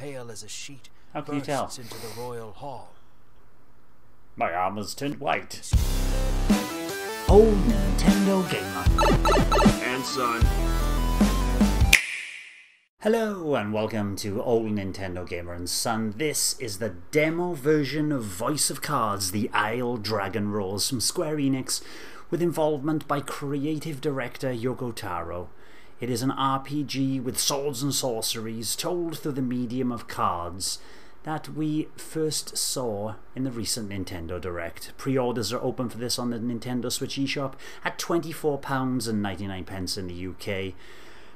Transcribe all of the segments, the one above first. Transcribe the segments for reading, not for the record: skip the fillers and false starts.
pale as a sheet, How can you tell? bursts into the royal hall. My armor's turned white. Old Nintendo Gamer. And son. Hello and welcome to Old Nintendo Gamer and Son. This is the demo version of Voice of Cards, the Isle Dragon Rolls from Square Enix, with involvement by Creative Director Yoko Taro. It is an RPG with swords and sorceries told through the medium of cards that we first saw in the recent Nintendo Direct. Pre-orders are open for this on the Nintendo Switch eShop at £24.99 in the UK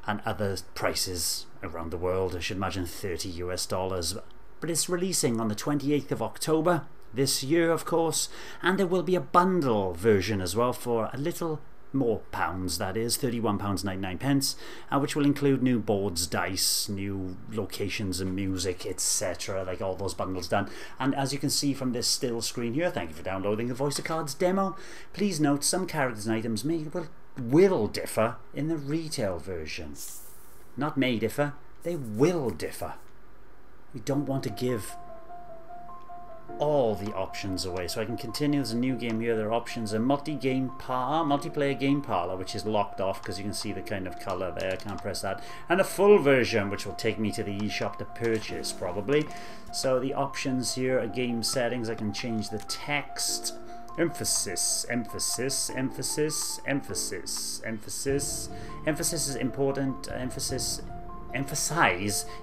and other prices around the world. I should imagine $30 US. But it's releasing on the 28th of October this year, of course, and there will be a bundle version as well for a little more pounds, that is £31.99, which will include new boards, dice, new locations and music, etc., like all those bundles done. And as you can see from this still screen here, thank you for downloading the Voice of Cards demo. Please note some characters and items will differ in the retail version. Not may differ, they will differ. We don't want to give all the options away. So I can continue. There's a new game here. There are options. A multiplayer game parlor, which is locked off because you can see the kind of color there. I can't press that. And a full version, which will take me to the eShop to purchase probably. So the options here are game settings. I can change the text. Emphasis, emphasis, emphasis, emphasis, emphasis. Emphasis is important. Emphasize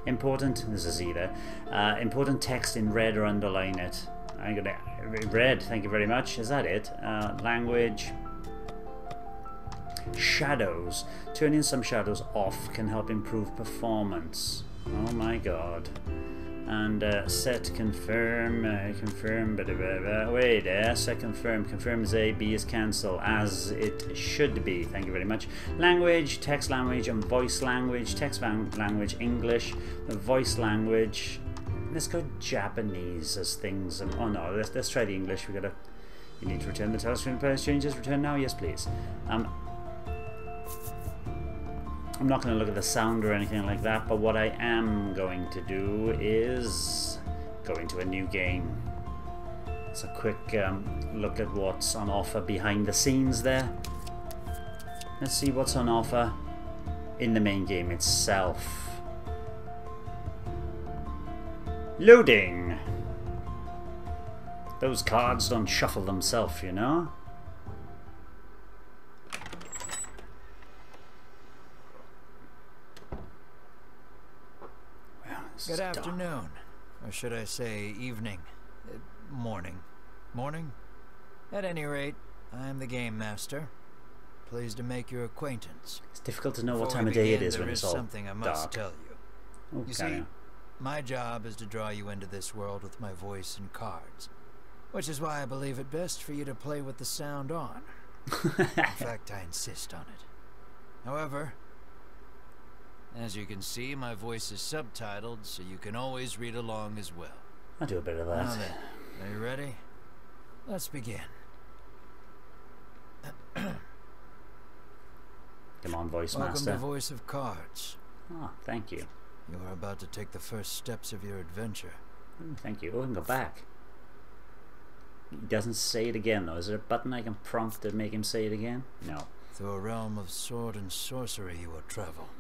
important. This is either important text in red or underline it. I'm gonna red. Thank you very much. Is that it? Language. Shadows. Turning some shadows off can help improve performance. Oh my god. And set confirm, confirm, wait, set confirm, confirm is A, B is cancel, as it should be, thank you very much. Language, text language and voice language, text language, English, the voice language, let's go Japanese as things, oh no, let's try the English, you need to return the telescreen price changes, return now, yes please. I'm not going to look at the sound or anything like that, but what I am going to do is go into a new game. It's a quick look at what's on offer behind the scenes there. Let's see what's on offer in the main game itself. Loading! Those cards don't shuffle themselves, you know? Good afternoon, or should I say evening, morning. Morning? At any rate, I am the Game Master. Pleased to make your acquaintance. It's difficult to know what time of day it is when it's all dark. There is something I must tell you. Okay. You see, my job is to draw you into this world with my voice and cards, which is why I believe it best for you to play with the sound on. In fact, I insist on it. However, as you can see, my voice is subtitled, so you can always read along as well. I'll do a bit of that. Now then, are you ready? Let's begin. Come on, Voice Welcome Master. to Voice of Cards. Oh, thank you. You are about to take the first steps of your adventure. Thank you. Oh, I can go back. He doesn't say it again, though. Is there a button I can prompt to make him say it again? No. Through a realm of sword and sorcery you will travel,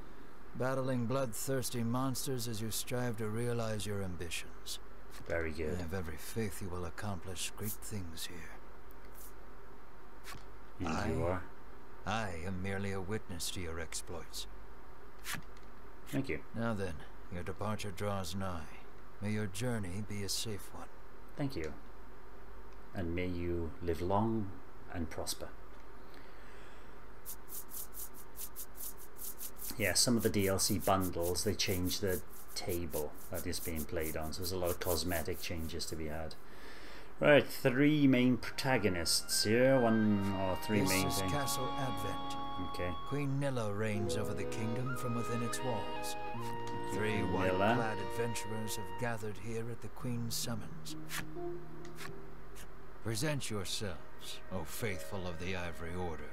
battling bloodthirsty monsters as you strive to realize your ambitions. Very good. I have every faith you will accomplish great things here. And you are. I am merely a witness to your exploits. Thank you. Now then, your departure draws nigh. May your journey be a safe one. Thank you. And may you live long and prosper. Yeah, some of the DLC bundles, they change the table that is being played on, so there's a lot of cosmetic changes to be had. Right, 3 main protagonists here, 1 or 3 main things. This is Castle Advent. Okay. Queen Nilla reigns over the kingdom from within its walls. 3 white-clad adventurers have gathered here at the Queen's summons. Present yourselves, O faithful of the Ivory Order.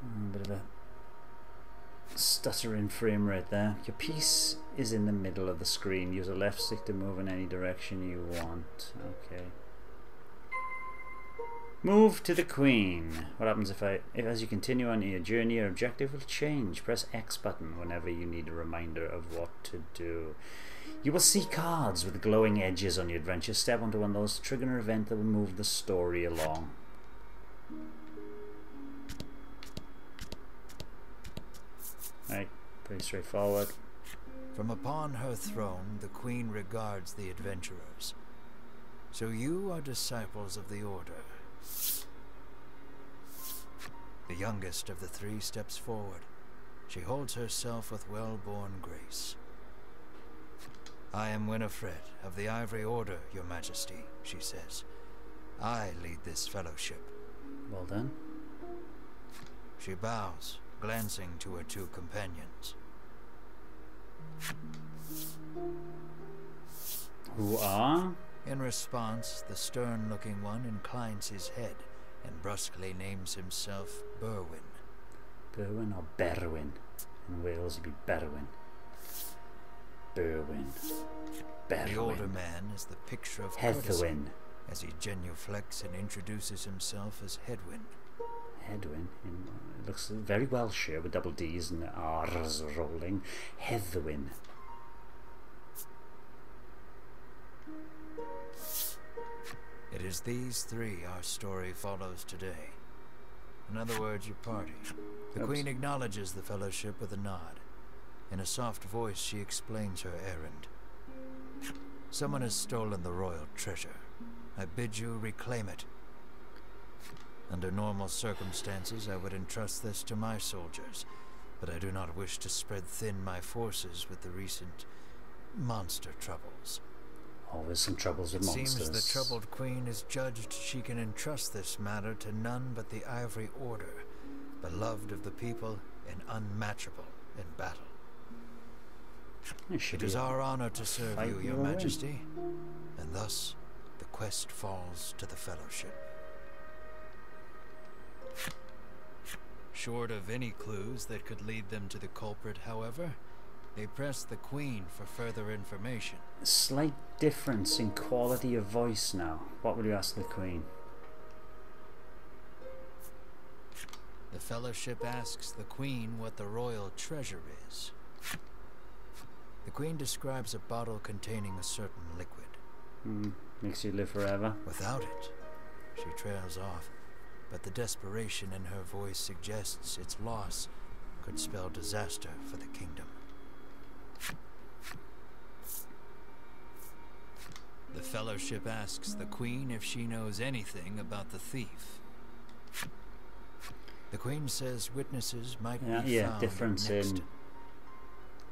A bit of a stuttering frame rate there. Your piece is in the middle of the screen. Use a left stick to move in any direction you want. Okay. Move to the Queen. What happens if as you continue on your journey, your objective will change. Press X button whenever you need a reminder of what to do. You will see cards with glowing edges on your adventure. Step onto one of those to trigger an event that will move the story along. Right, pretty straightforward. From upon her throne, the Queen regards the adventurers. So you are disciples of the Order. The youngest of the three steps forward. She holds herself with well-born grace. I am Winifred of the Ivory Order, Your Majesty, she says. I lead this fellowship. Well done. She bows, glancing to her two companions. Who are? In response, the stern-looking one inclines his head and brusquely names himself Berwin. Berwin or Berwin? In Wales it'd be Berwin. Berwin. Berwin. The older man is the picture of Heathwin. courtesy as he genuflects and introduces himself as Hedwin. Hedwin. It looks very Welsh here with double D's and R's rolling. Heathwin. It is these three our story follows today. In other words, your party. The Queen acknowledges the fellowship with a nod. In a soft voice, she explains her errand. Someone has stolen the royal treasure. I bid you reclaim it. Under normal circumstances, I would entrust this to my soldiers, but I do not wish to spread thin my forces with the recent monster troubles. Always some troubles with monsters. It seems the troubled Queen has judged she can entrust this matter to none but the Ivory Order, beloved of the people and unmatchable in battle. It is our honor to serve you, Your Majesty, and thus the quest falls to the Fellowship. Short of any clues that could lead them to the culprit, however, they press the Queen for further information. A slight difference in quality of voice now. What will you ask the Queen? The Fellowship asks the Queen what the royal treasure is. The Queen describes a bottle containing a certain liquid. Makes you live forever. Without it, she trails off, but the desperation in her voice suggests its loss could spell disaster for the kingdom. The Fellowship asks the Queen if she knows anything about the thief. The Queen says witnesses might be found difference next. in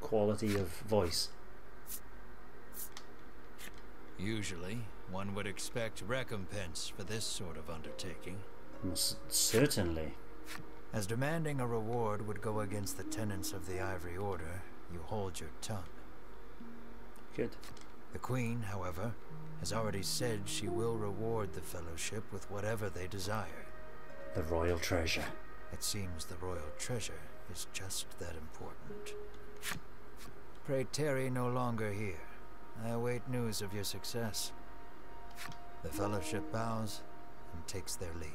quality of voice. Usually, one would expect recompense for this sort of undertaking. Certainly. As demanding a reward would go against the tenets of the Ivory Order, you hold your tongue. Good. The Queen, however, has already said she will reward the Fellowship with whatever they desire. The royal treasure. It seems the royal treasure is just that important. Pray tarry no longer here. I await news of your success. The Fellowship bows and takes their leave.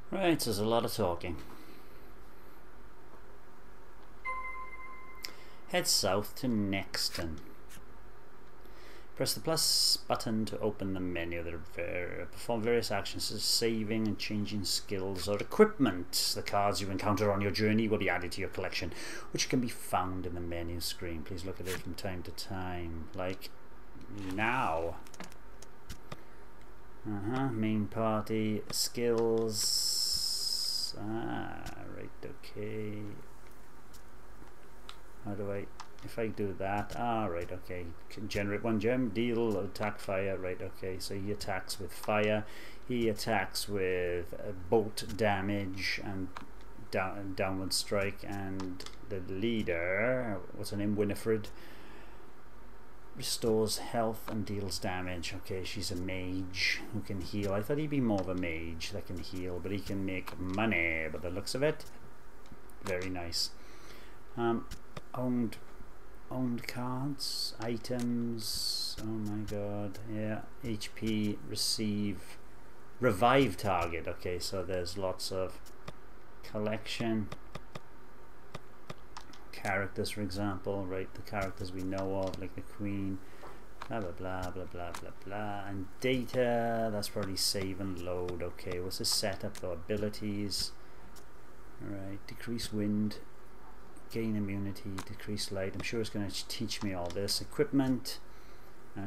Right, there's a lot of talking. Head south to Nexton. Press the plus button to open the menu. Perform various actions such as saving and changing skills or equipment. The cards you encounter on your journey will be added to your collection, which can be found in the menu screen. Please look at it from time to time, like now. Main party, skills. Right, okay. How do I... If I do that, right, okay, can generate one gem, deal, attack, fire, right, okay, so he attacks with fire, he attacks with bolt damage and downward strike, and the leader, what's her name, Winifred, restores health and deals damage. Okay, she's a mage who can heal. I thought he'd be more of a mage that can heal, but he can make money by the looks of it. Very nice. Owned cards, items. Oh my god, yeah. HP, receive, revive target. Okay, so there's lots of collection. Characters, for example, right? The characters we know of, like the queen, blah blah blah blah blah blah blah. And data, that's probably save and load. Okay, what's the setup though? Abilities, right? Decrease wind, gain immunity, decrease light. I'm sure it's going to teach me all this. Equipment,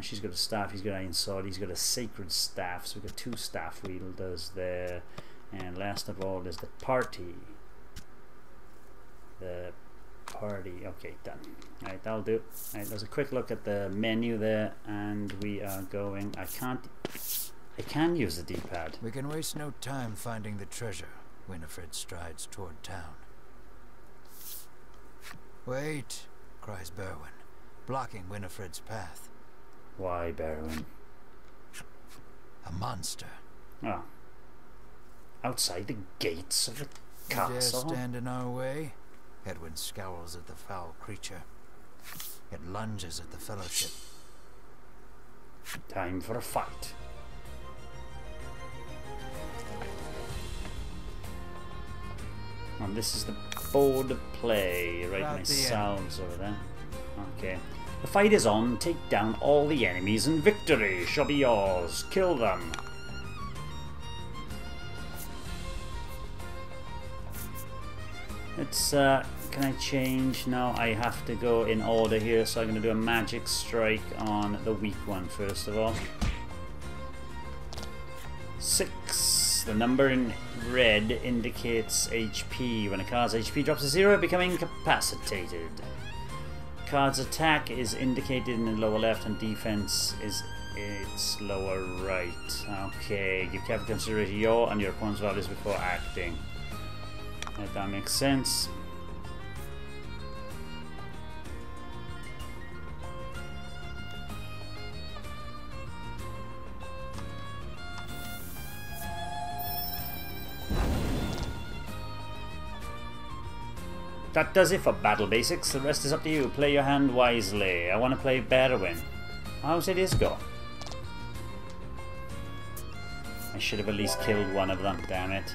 she's got a staff, he's got an iron sword, he's got a sacred staff, so we've got 2 staff wielders there. And last of all is the party. Okay, done. Alright, that'll do. Alright, there's a quick look at the menu there, and we are going. I can use the D-pad. We can waste no time finding the treasure. Winifred strides toward town. Wait, cries Berwin, blocking Winifred's path. Why, Berwin? A monster. Oh. Outside the gates of the You dare castle? stand in our way? Edwin scowls at the foul creature. It lunges at the Fellowship. Time for a fight. And this is the board of play. Right, About my the sounds over there. Okay. The fight is on. Take down all the enemies and victory shall be yours. Kill them. It's, can I change? No, I have to go in order here, so I'm going to do a magic strike on the weak one first of all. 6. The number in red indicates HP. When a card's HP drops to 0, becoming incapacitated. Card's attack is indicated in the lower left, and defense is its lower right. Okay, give careful consideration your and your opponent's values before acting. Right, that makes sense. That does it for battle basics. The rest is up to you. Play your hand wisely. I want to play Berwin. How's it his go? I should have at least killed one of them, damn it.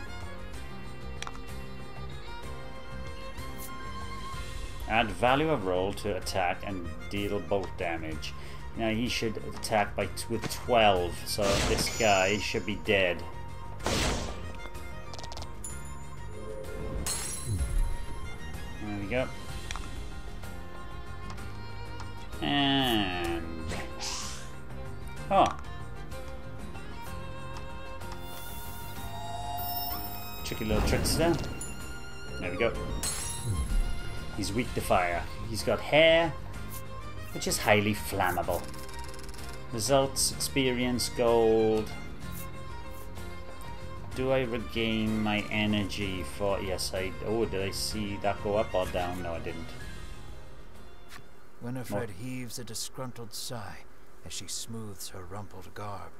Add value of roll to attack and deal bolt damage. Now he should attack with 12, so this guy should be dead. There we go. And... oh. Tricky little tricks there. There we go. He's weak to fire. He's got hair, which is highly flammable. Results, experience, gold. Do I regain my energy for... yes, I... oh, did I see that go up or down? No, I didn't. Winifred heaves a disgruntled sigh as she smooths her rumpled garb.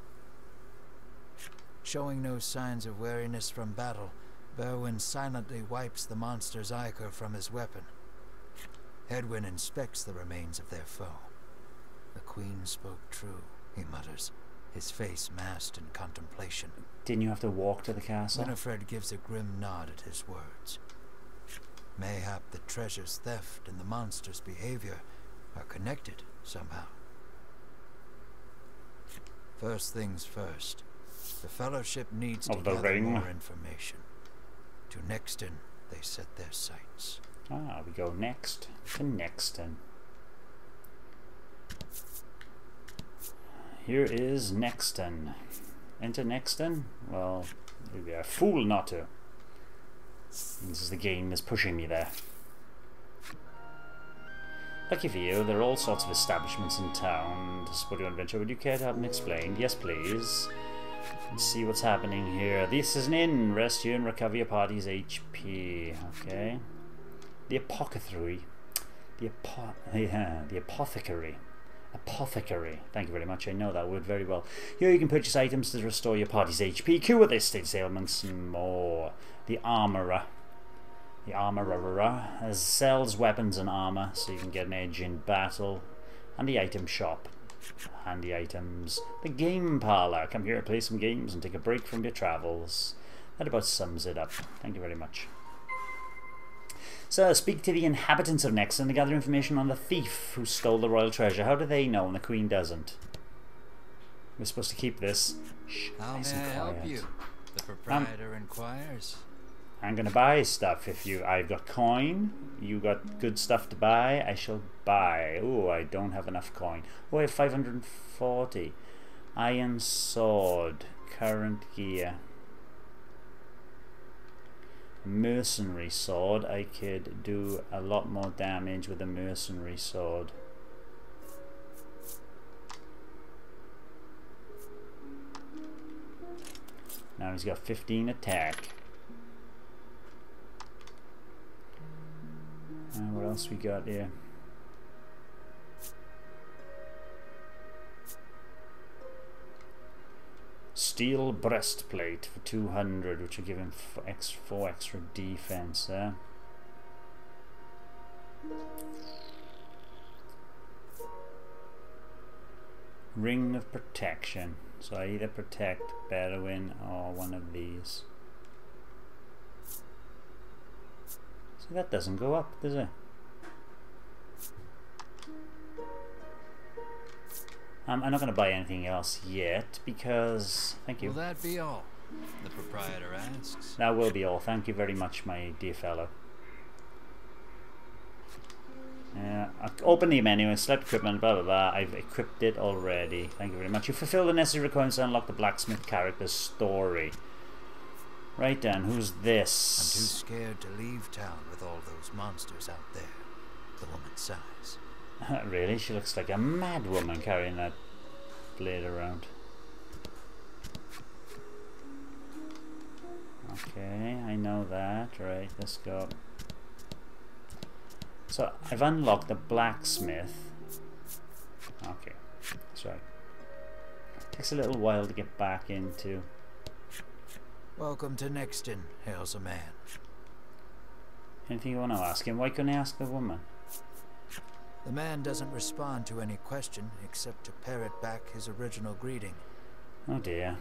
Showing no signs of weariness from battle, Berwin silently wipes the monster's ichor from his weapon. Edwin inspects the remains of their foe. The queen spoke true, he mutters, his face masked in contemplation. Didn't you have to walk to the castle? Winifred gives a grim nod at his words. Mayhap the treasure's theft and the monster's behavior are connected somehow. First things first, the Fellowship needs to gather more information. To Nexton they set their sights. Ah, we go next to Nexton. Here is Nexton. Enter Nexton? Well, we are a fool not to. This is the game that's pushing me there. Lucky for you, there are all sorts of establishments in town to support your adventure. Would you care to have them explained? Yes, please. Let's see what's happening here. This is an inn. Rest here and recover your party's HP. Okay. The apothecary. The apothecary. Apothecary. Thank you very much. I know that word very well. Here you can purchase items to restore your party's HP, cure their status ailments, and more. The Armorer. The Armorer sells weapons and armor, so you can get an edge in battle. And the item shop. Handy items. The Game Parlor. Come here, play some games, and take a break from your travels. That about sums it up. Thank you very much. So, speak to the inhabitants of Nexton to gather information on the thief who stole the royal treasure. How do they know and the Queen doesn't? We're supposed to keep this. Shh, How nice may I and help quiet. you? The proprietor inquires. I'm gonna buy stuff. If I've got coin, you got good stuff to buy, I shall buy. Oh, I don't have enough coin. Oh, I have 540. Iron sword, current gear. Mercenary sword. I could do a lot more damage with a mercenary sword. Now he's got 15 attack. What else we got here? Steel breastplate for 200, which will give him 4 extra defense there. Ring of protection. So I either protect Bedouin or one of these. So that doesn't go up, does it? I'm not going to buy anything else yet because... Thank you. Will that be all? The proprietor asks. That will be all. Thank you very much, my dear fellow. Open the menu and select equipment, blah blah blah. I've equipped it already. Thank you very much. You fulfill the necessary requirements to unlock the blacksmith character's story. Right then, who's this? I'm too scared to leave town with all those monsters out there. The woman sighs. Really? She looks like a mad woman carrying that blade around. Okay, I know that. Right, let's go. So, I've unlocked the blacksmith. Okay, that's right. Takes a little while to get back into. Welcome to Nexton, hails a man. Anything you want to ask him? Why couldn't I ask the woman? The man doesn't respond to any question except to parrot back his original greeting. Oh dear.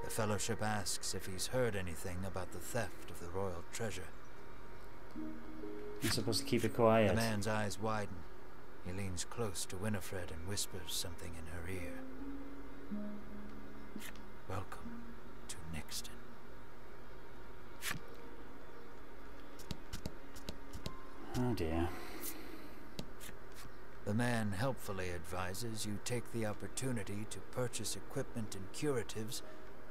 The Fellowship asks if he's heard anything about the theft of the royal treasure. I'm supposed to keep it quiet. The man's eyes widen. He leans close to Winifred and whispers something in her ear. Welcome to Nexton. Oh dear. The man helpfully advises you take the opportunity to purchase equipment and curatives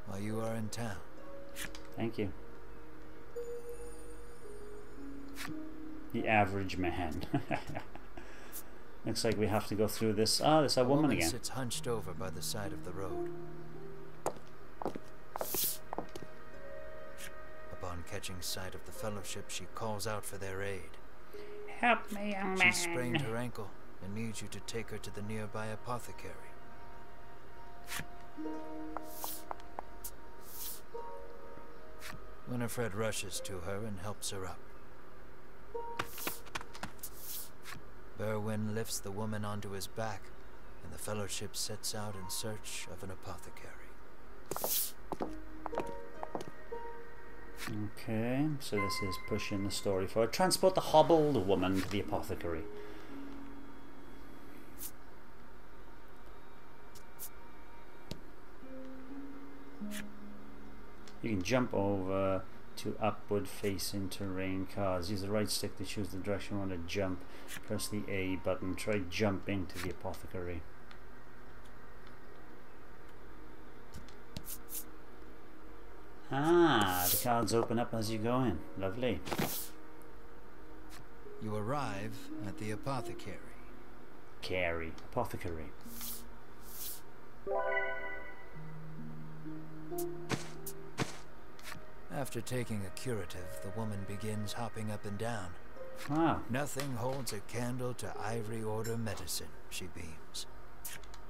while you are in town. Thank you. The average man. Looks like we have to go through this. Ah, there's a woman again. Sits hunched over by the side of the road. Upon catching sight of the Fellowship, she calls out for their aid. Help me, young man. She sprained her ankle and needs you to take her to the nearby apothecary. Winifred rushes to her and helps her up. Berwin lifts the woman onto his back, and the Fellowship sets out in search of an apothecary. Okay, so this is pushing the story forward. Transport the hobbled woman to the apothecary. You can jump over to upward facing terrain cards. Use the right stick to choose the direction you want to jump. Press the A button. Try jumping to the apothecary. Ah, the cards open up as you go in. Lovely. You arrive at the apothecary. Apothecary. After taking a curative, the woman begins hopping up and down. Wow. Nothing holds a candle to Ivory Order medicine, she beams.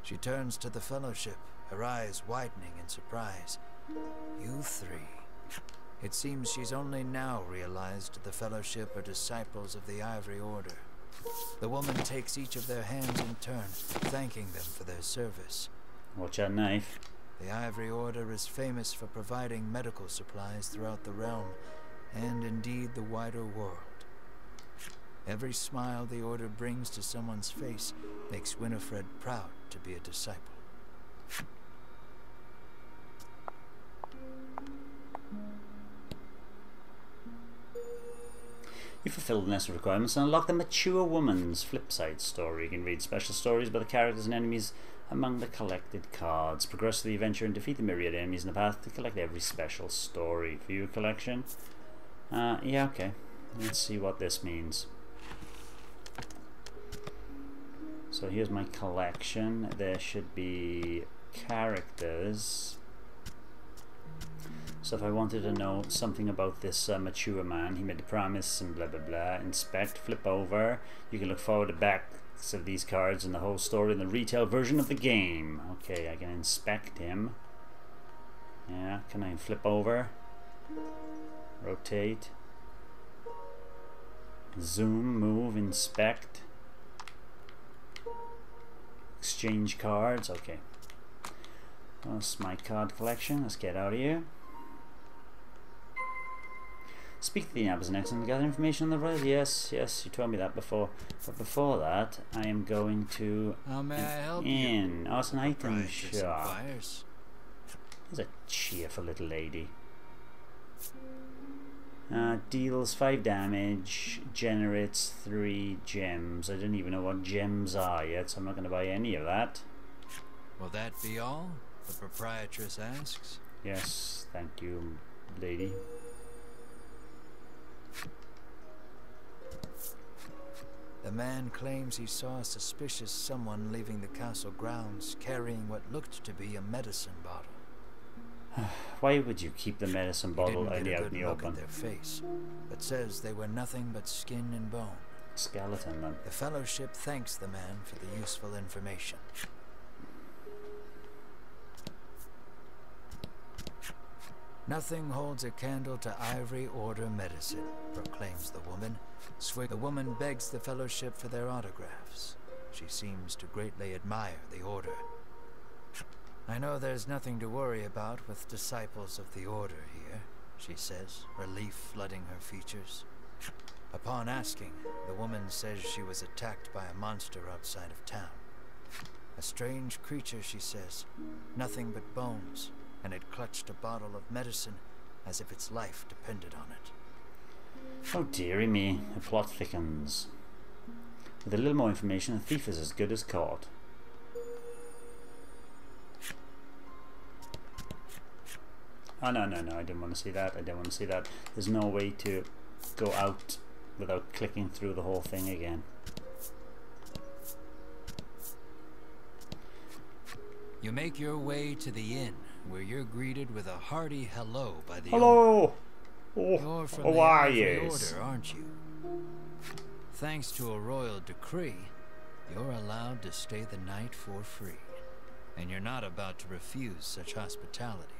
She turns to the Fellowship, her eyes widening in surprise. You three. It seems she's only now realized the Fellowship are disciples of the Ivory Order. The woman takes each of their hands in turn, thanking them for their service. Watch that knife. The Ivory Order is famous for providing medical supplies throughout the realm, and indeed the wider world. Every smile the Order brings to someone's face makes Winifred proud to be a disciple. You fulfill the necessary requirements and unlock the Mature Woman's Flipside story. You can read special stories about the characters and enemies among the collected cards. Progress through the adventure and defeat the myriad enemies in the path to collect every special story. View collection. Yeah, okay. Let's see what this means. So here's my collection. There should be characters. So if I wanted to know something about this mature man, he made a promise and blah blah blah. Inspect, flip over. You can look forward to backs of these cards and the whole story in the retail version of the game. Okay, I can inspect him. Yeah, can I flip over? Rotate. Zoom, move, inspect. Exchange cards, okay. That's my card collection. Let's get out of here. Speak to the Abbas next and gather information on the road. Yes, yes, you told me that before. But before that, I am going to How may I help you? Oh, it's an item Proprietress shop. inquires. There's a cheerful little lady. Deals 5 damage, generates 3 gems. I don't even know what gems are yet, so I'm not going to buy any of that. Will that be all? The proprietress asks. Yes, thank you, lady. The man claims he saw a suspicious someone leaving the castle grounds carrying what looked to be a medicine bottle. Why would you keep the medicine bottle He out didn't get a in good the look open? at their face, but says they were nothing but skin and bone. Skeleton, then. The Fellowship thanks the man for the useful information. Nothing holds a candle to Ivory Order medicine, proclaims the woman. The woman begs the Fellowship for their autographs. She seems to greatly admire the Order. I know there's nothing to worry about with disciples of the Order here, she says, relief flooding her features. Upon asking, the woman says she was attacked by a monster outside of town. A strange creature, she says, nothing but bones, and it clutched a bottle of medicine as if its life depended on it. Oh dearie me, the plot thickens. With a little more information, a thief is as good as caught. Oh no, no, no, I didn't want to see that, I didn't want to see that. There's no way to go out without clicking through the whole thing again. You make your way to the inn, where you're greeted with a hearty hello by the Hello! owner. You're from the Ivory Order, aren't you? Thanks to a royal decree, you're allowed to stay the night for free, and you're not about to refuse such hospitality.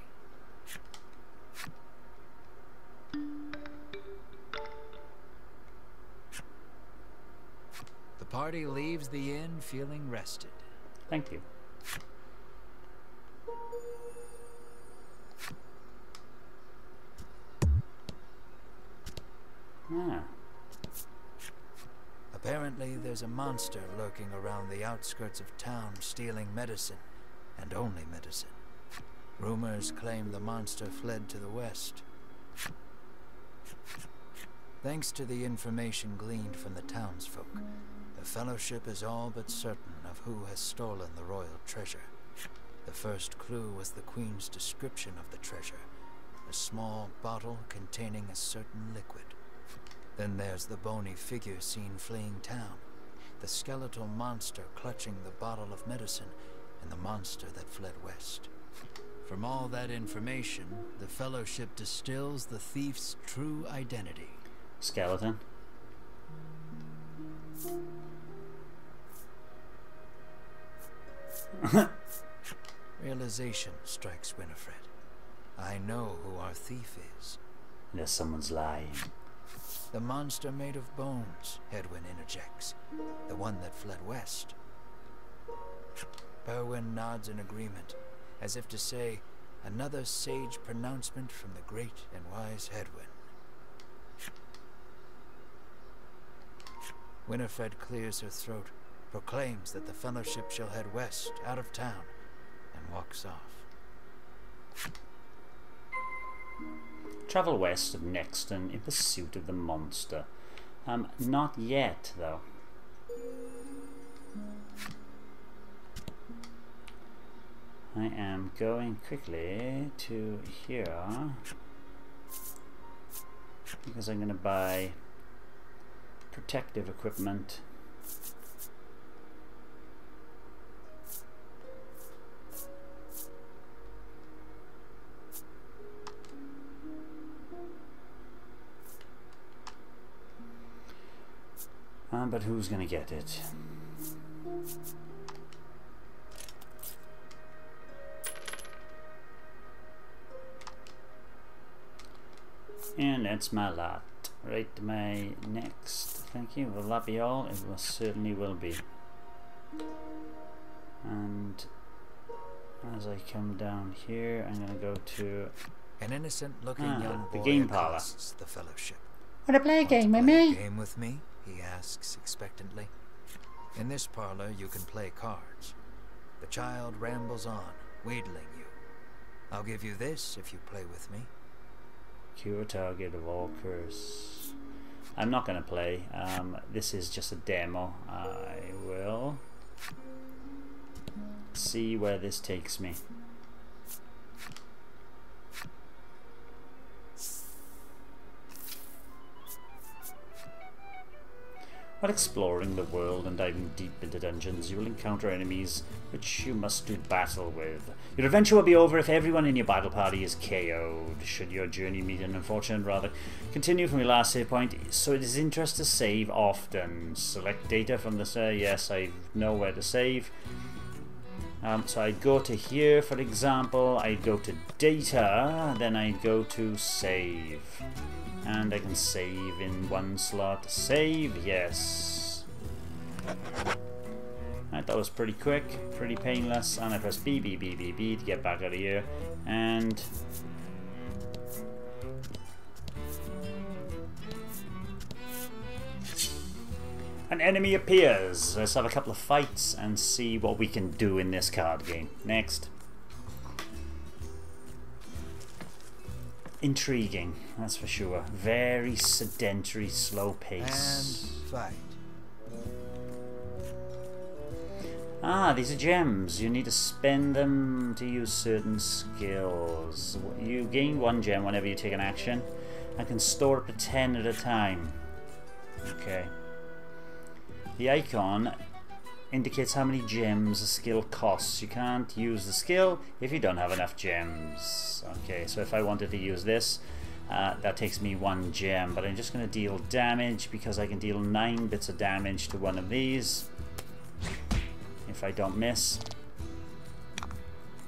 The party leaves the inn feeling rested. Thank you. Ah. Apparently, there's a monster lurking around the outskirts of town stealing medicine, and only medicine. Rumors claim the monster fled to the west. Thanks to the information gleaned from the townsfolk, the Fellowship is all but certain of who has stolen the royal treasure. The first clue was the Queen's description of the treasure, a small bottle containing a certain liquid. Then there's the bony figure seen fleeing town, the skeletal monster clutching the bottle of medicine, and the monster that fled west. From all that information, the Fellowship distills the thief's true identity. Skeleton. Realization strikes Winifred. I know who our thief is. Unless someone's lying. The monster made of bones, Hedwyn interjects. The one that fled west. Berwyn nods in agreement, as if to say, another sage pronouncement from the great and wise Hedwyn. Winifred clears her throat, proclaims that the Fellowship shall head west, out of town, and walks off. Travel west of Nexton in pursuit of the monster. Not yet, though. I am going quickly to here because I'm going to buy protective equipment. But who's going to get it? And that's my lot. Right to my next. Thank you. Will that be all? It will certainly will be. And as I come down here, I'm going to go to an innocent-looking young boy the game parlor. accosts the Fellowship. Wanna play a game with Play a me? game with me? He asks expectantly. In this parlor, you can play cards. The child rambles on, wheedling you. I'll give you this if you play with me. Cure target of all curse. I'm not going to play. This is just a demo. I will see where this takes me. While exploring the world and diving deep into dungeons, you will encounter enemies which you must do battle with. Your adventure will be over if everyone in your battle party is KO'd. Should your journey meet an unfortunate rather, continue from your last save point, so it is interest to save often. Select data from this, yes, I know where to save. So I'd go to here, for example, I'd go to data, then I'd go to save. And I can save in one slot. Save, yes. Right, that was pretty quick, pretty painless. And I press B, B, B, B, B to get back out of here. And an enemy appears. Let's have a couple of fights and see what we can do in this card game. Next. Intriguing, that's for sure. Very sedentary, slow pace. And fight. Ah, these are gems. You need to spend them to use certain skills. You gain 1 gem whenever you take an action and can store up to 10 at a time. Okay. The icon indicates how many gems a skill costs. You can't use the skill if you don't have enough gems. Okay, so if I wanted to use this, that takes me 1 gem, but I'm just going to deal damage because I can deal 9 bits of damage to one of these if I don't miss.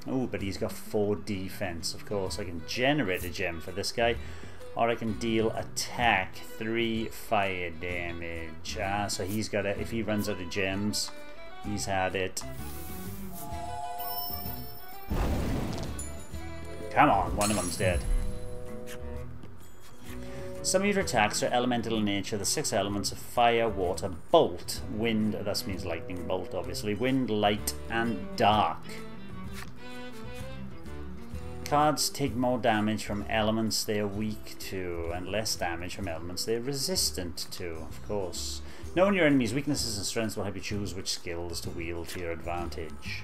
Oh, but he's got 4 defense. Of course, I can generate a gem for this guy, or I can deal attack 3 fire damage. So he's got it. If he runs out of gems, he's had it. Come on, one of them's dead. Some of your attacks are elemental in nature. The 6 elements of fire, water, bolt, wind, that means lightning bolt obviously, wind, light and dark. Cards take more damage from elements they are weak to, and less damage from elements they are resistant to, of course. Knowing your enemy's weaknesses and strengths will help you choose which skills to wield to your advantage.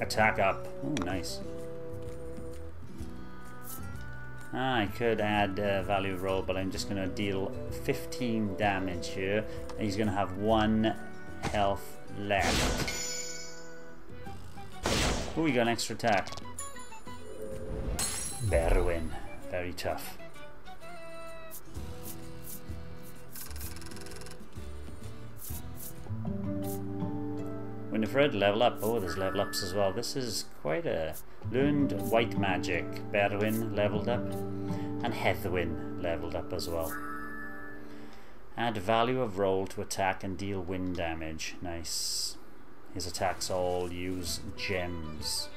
Attack up. Oh, nice. I could add value roll, but I'm just going to deal 15 damage here. He's going to have 1 health left. Oh, we got an extra attack. Berwin. Very tough. Winifred, level up. Oh, there's level ups as well. This is quite a... Learned white magic. Berwin leveled up. And Heathwin leveled up as well. Add value of roll to attack and deal wind damage. Nice. His attacks all use gems.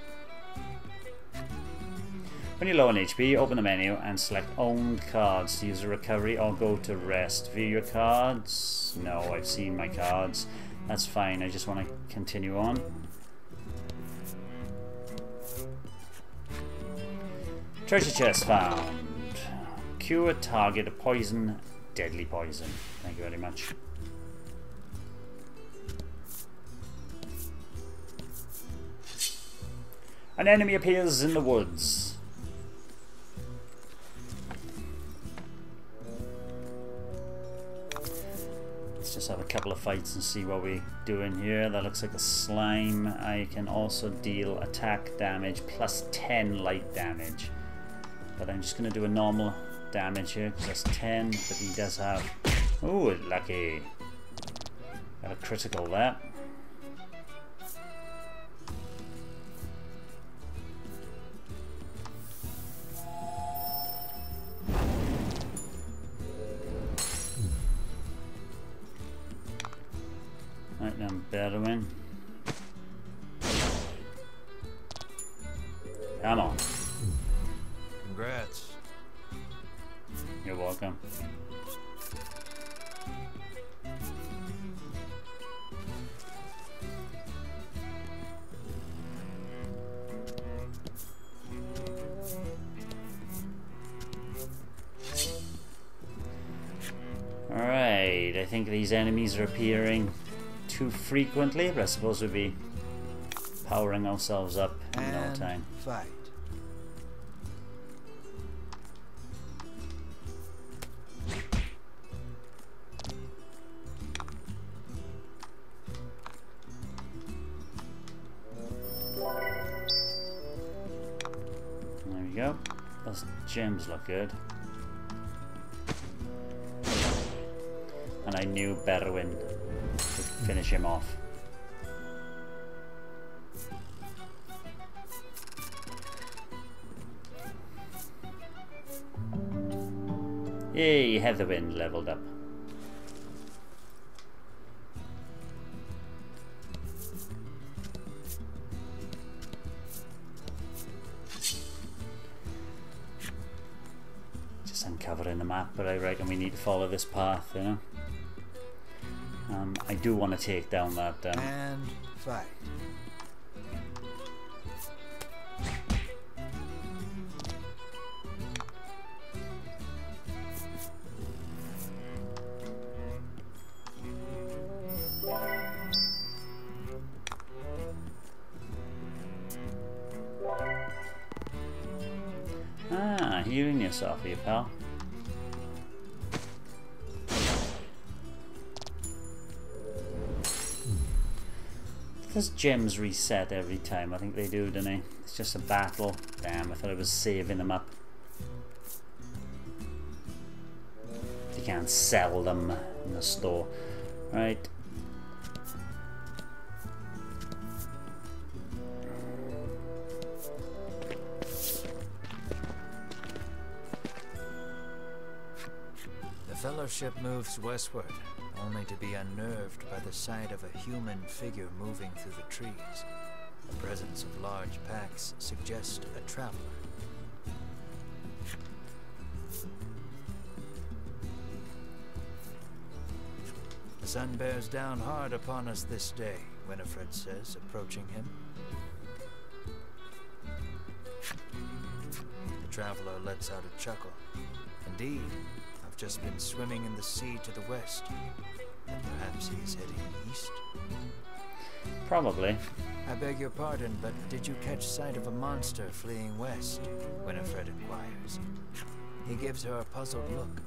When you're low on HP, open the menu and select owned cards to use a recovery or go to rest. View your cards. No, I've seen my cards. That's fine, I just want to continue on. Treasure chest found. Cure target a poison, deadly poison. Thank you very much. An enemy appears in the woods. Let's just have a couple of fights and see what we're doing here. That looks like a slime. I can also deal attack damage plus 10 light damage. But I'm just going to do a normal damage here because that's 10. But he does have... Ooh, lucky. Got a critical there. Right, then Berwin. Come on. Congrats. You're welcome. Alright, I think these enemies are appearing too frequently, but I suppose we'll be powering ourselves up in no time. Fight. There we go. Those gems look good. And I knew Berwin would finish him off. Yay, Heatherwind leveled up. Just uncovering the map, but I reckon we need to follow this path, you know. I do want to take down that And fight. Ah, healing yourself here, pal. Does gems reset every time? I think they do, don't they? It's just a battle. Damn, I thought I was saving them up. You can't sell them in the store. Right. The Fellowship moves westward, only to be unnerved by the sight of a human figure moving through the trees. The presence of large packs suggests a traveler. The sun bears down hard upon us this day, Winifred says, approaching him. The traveler lets out a chuckle. Indeed, I've just been swimming in the sea to the west. And perhaps he is heading east? Probably. I beg your pardon, but did you catch sight of a monster fleeing west? Winifred inquires. He gives her a puzzled look.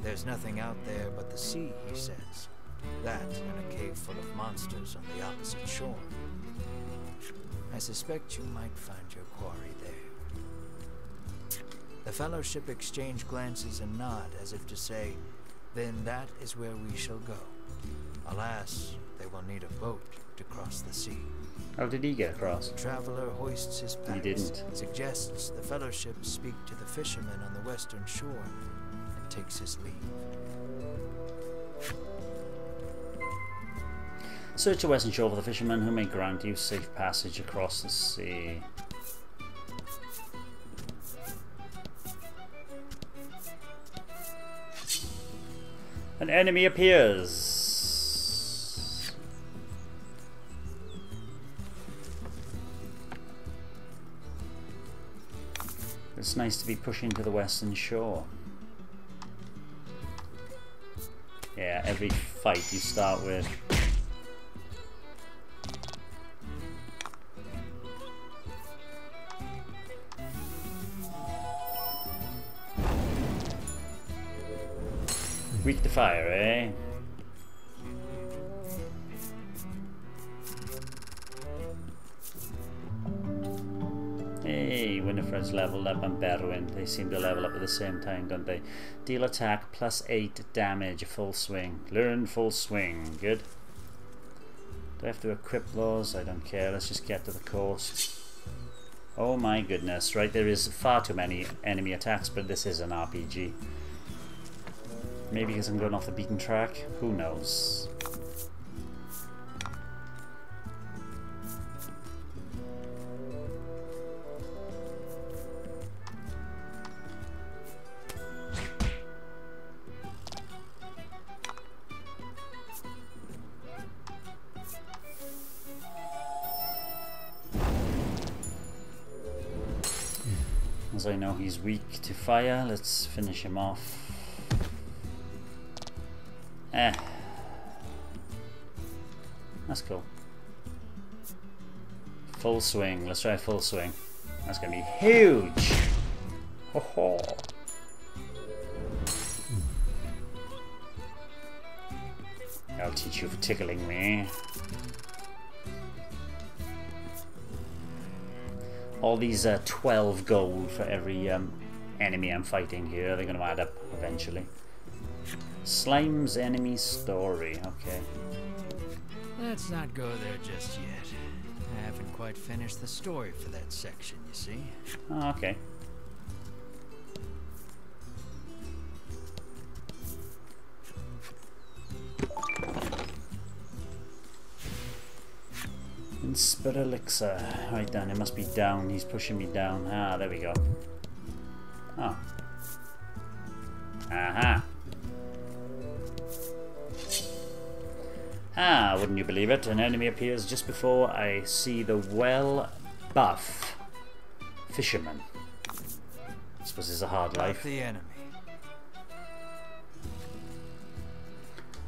There's nothing out there but the sea, he says. That and a cave full of monsters on the opposite shore. I suspect you might find your quarry there. The Fellowship exchange glances and nod as if to say, then that is where we shall go. Alas, they will need a boat to cross the sea. How did he get across? The traveler hoists his packs. He didn't. Suggests the Fellowship speak to the fisherman on the western shore and takes his leave. Search the western shore for the fisherman who may grant you safe passage across the sea. An enemy appears. It's nice to be pushing to the western shore. Yeah, every fight you start with. Weak to fire, eh? Hey, Winifred's leveled up and Berwin. They seem to level up at the same time, don't they? Deal attack plus 8 damage, full swing. Learn full swing. Good. Do I have to equip those? I don't care. Let's just get to the coast. Oh my goodness. Right, there is far too many enemy attacks, but this is an RPG. Maybe because I'm going off the beaten track? Who knows? As I know he's weak to fire, let's finish him off. That's cool. Full swing. Let's try full swing. That's gonna be huge. Ho ho. I'll teach you for tickling me. All these 12 gold for every enemy I'm fighting here. They're gonna add up eventually. Slime's enemy story. Okay. Let's not go there just yet. I haven't quite finished the story for that section, you see. Oh, okay. Inspire elixir. Right then, it must be down. He's pushing me down. Ah, there we go. Oh. Aha. Ah, wouldn't you believe it? An enemy appears just before I see the well-buff fisherman. I suppose it's a hard life. The enemy.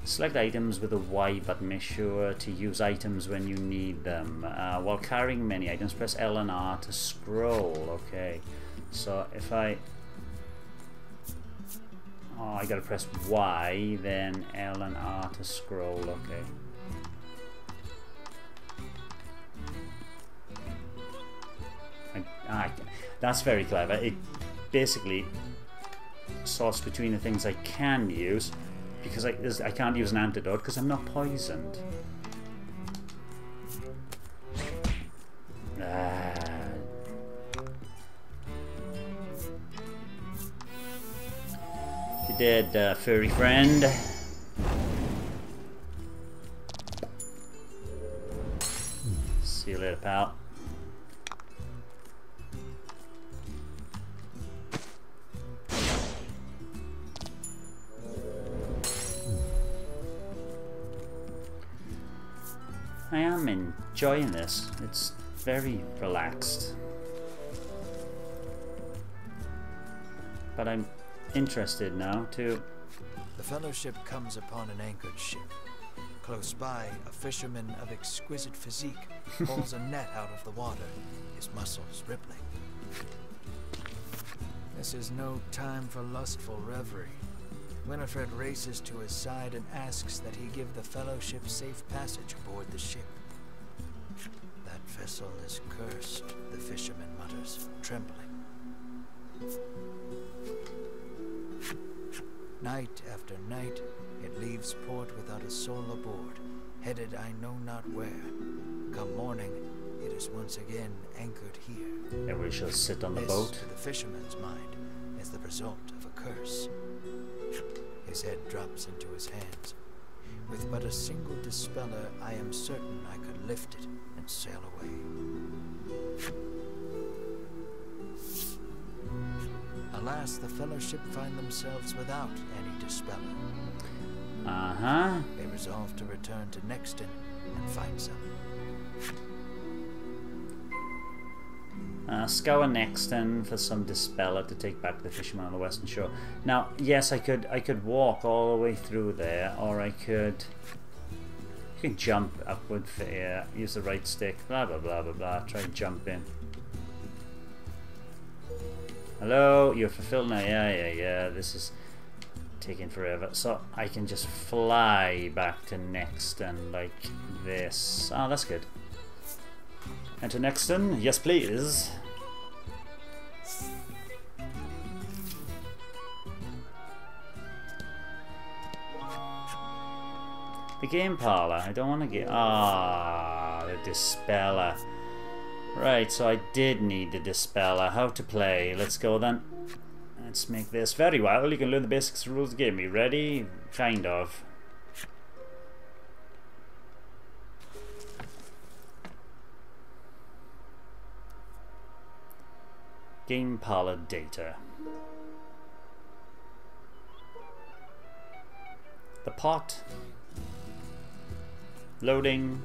Select items with the Y button. Make sure to use items when you need them. While carrying many items, press L and R to scroll. Okay. So if I... Oh, I gotta press Y, then L and R to scroll. Okay. That's very clever. It basically sorts between the things I can use, because I can't use an antidote because I'm not poisoned. You dead, furry friend. See you later, pal. I am enjoying this. It's very relaxed. But I'm interested now too. The Fellowship comes upon an anchored ship. Close by, a fisherman of exquisite physique pulls a net out of the water, his muscles rippling. This is no time for lustful reverie. Winifred races to his side and asks that he give the Fellowship safe passage aboard the ship. That vessel is cursed, the fisherman mutters, trembling. Night after night, it leaves port without a soul aboard, headed I know not where. Come morning, it is once again anchored here. And we shall sit on the This, boat. to the fisherman's mind, is the result of a curse. His head drops into his hands. With but a single dispeller, I am certain I could lift it and sail away. Alas, the fellowship find themselves without any dispeller. Uh-huh. They resolve to return to Nexton and find some. Scour Nexton for some dispeller to take back the fisherman on the western shore. Now, yes, I could walk all the way through there, or I could... You can jump upward for air, use the right stick, blah blah blah blah blah, try and jump in. Hello, you're fulfilled now, yeah, this is taking forever. So I can just fly back to Nexton like this. Oh, that's good. Enter Nexton, yes please. The game parlor, I don't want to get... the dispeller. Right, so I did need the dispeller. How to play, let's go then. Let's make this very well. You can learn the basics rules of the game. Are you ready? Kind of. Game parlor data. The pot. Loading.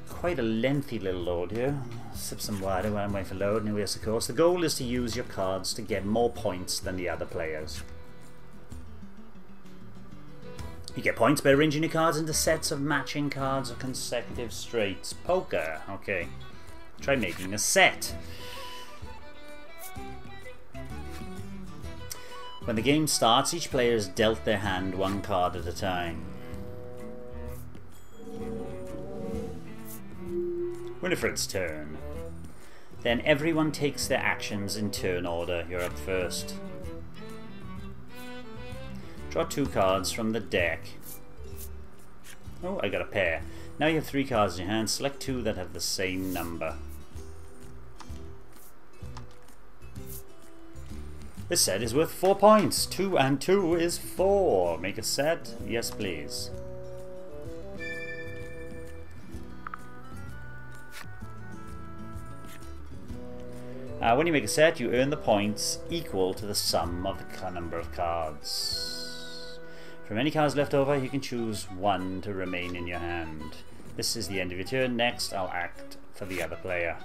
Quite a lengthy little load here. Sip some water while I'm waiting for load. And yes, of course, the goal is to use your cards to get more points than the other players. You get points by arranging your cards into sets of matching cards or consecutive straights. Poker. Okay. Try making a set. When the game starts, each player is dealt their hand one card at a time. Winifred's turn. Then everyone takes their actions in turn order. You're up first. Draw 2 cards from the deck. Oh, I got a pair. Now you have 3 cards in your hand. Select 2 that have the same number. This set is worth 4 points. 2 and 2 is 4. Make a set? Yes, please. When you make a set, you earn the points equal to the sum of the number of cards. From any cards left over, you can choose 1 to remain in your hand. This is the end of your turn. Next, I'll act for the other player.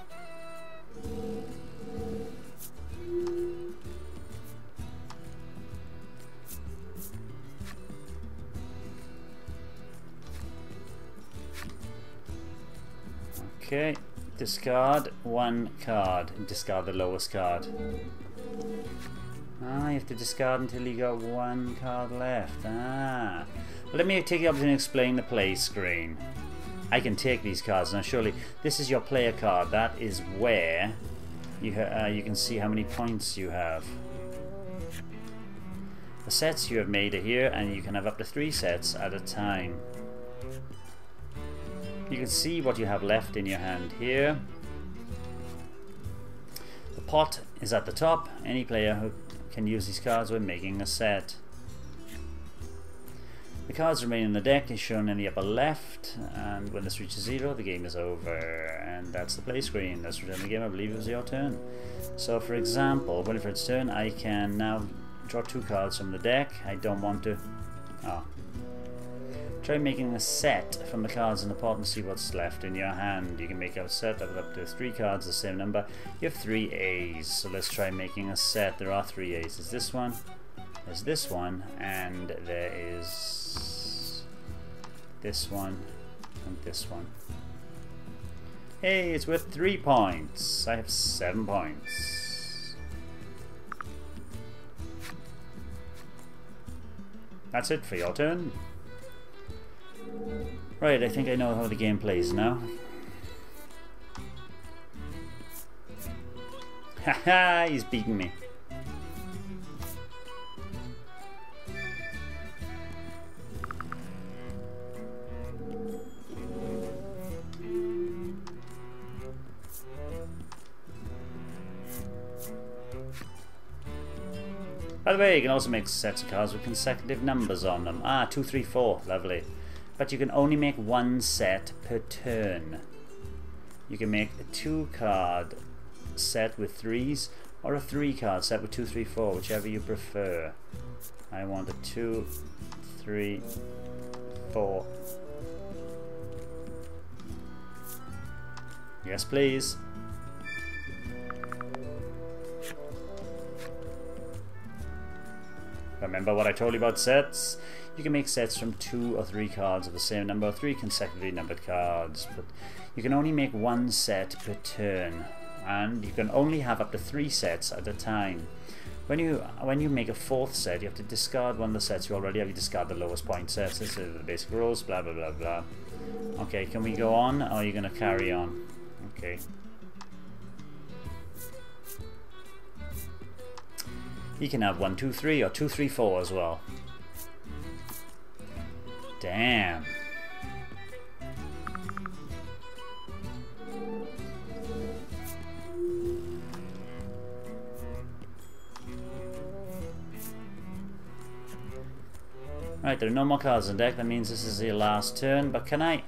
Okay. Discard 1 card and discard the lowest card. You have to discard until you got 1 card left. Let me take the opportunity to explain the play screen. I can take these cards now. Surely this is your player card. That is where you can see how many points you have. The sets you have made are here, and you can have up to 3 sets at a time. You can see what you have left in your hand here. The pot is at the top. Any player who can use these cards when making a set. The cards remain in the deck is shown in the upper left, and when this reaches 0, the game is over. And that's the play screen. Let's return the game. I believe it was your turn. So, for example, Winifred's turn, I can now draw 2 cards from the deck. I don't want to. Try making a set from the cards in the pot and see what's left in your hand. You can make a set of up to 3 cards, the same number. You have 3 A's, so let's try making a set. There are 3 A's. There's this one, there's this one, and there is this one, and this one. Hey, it's worth 3 points. I have 7 points. That's it for your turn. Right, I think I know how the game plays now. Haha, he's beating me. By the way, you can also make sets of cards with consecutive numbers on them. Ah, 2, 3, 4. Lovely. But you can only make one set per turn. You can make a 2-card set with 3s or a 3-card set with 2, 3, 4, whichever you prefer. I want a 2, 3, 4. Yes, please. Remember what I told you about sets? You can make sets from 2 or 3 cards of the same number or 3 consecutively numbered cards, but you can only make one set per turn, and you can only have up to 3 sets at a time. When you make a 4th set, you have to discard one of the sets you already have. You discard the lowest point sets. This is the basic rules, blah blah blah blah. Okay, can we go on, or are you going to carry on? Okay. You can have 1, 2, 3 or 2, 3, 4 as well. Damn. Right, there are no more cards in the deck. That means this is your last turn. But can I,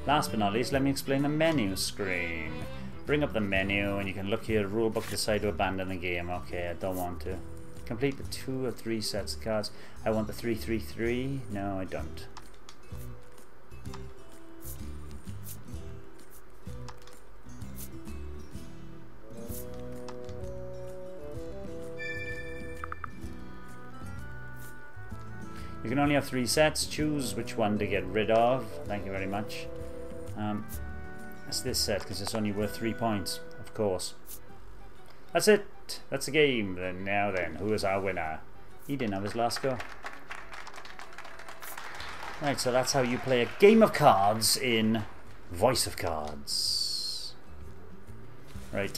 last but not least, let me explain the menu screen. Bring up the menu and you can look here. Rulebook, decide to abandon the game. Okay, I don't want to. Complete the 2 or 3 sets of cards. I want the 3, 3, 3. No, I don't. You can only have 3 sets. Choose which one to get rid of. Thank you very much. That's this set because it's only worth 3 points, of course. That's it. That's the game. Then now then, who is our winner? He didn't have his last go. Right, so that's how you play a game of cards in Voice of Cards. Right,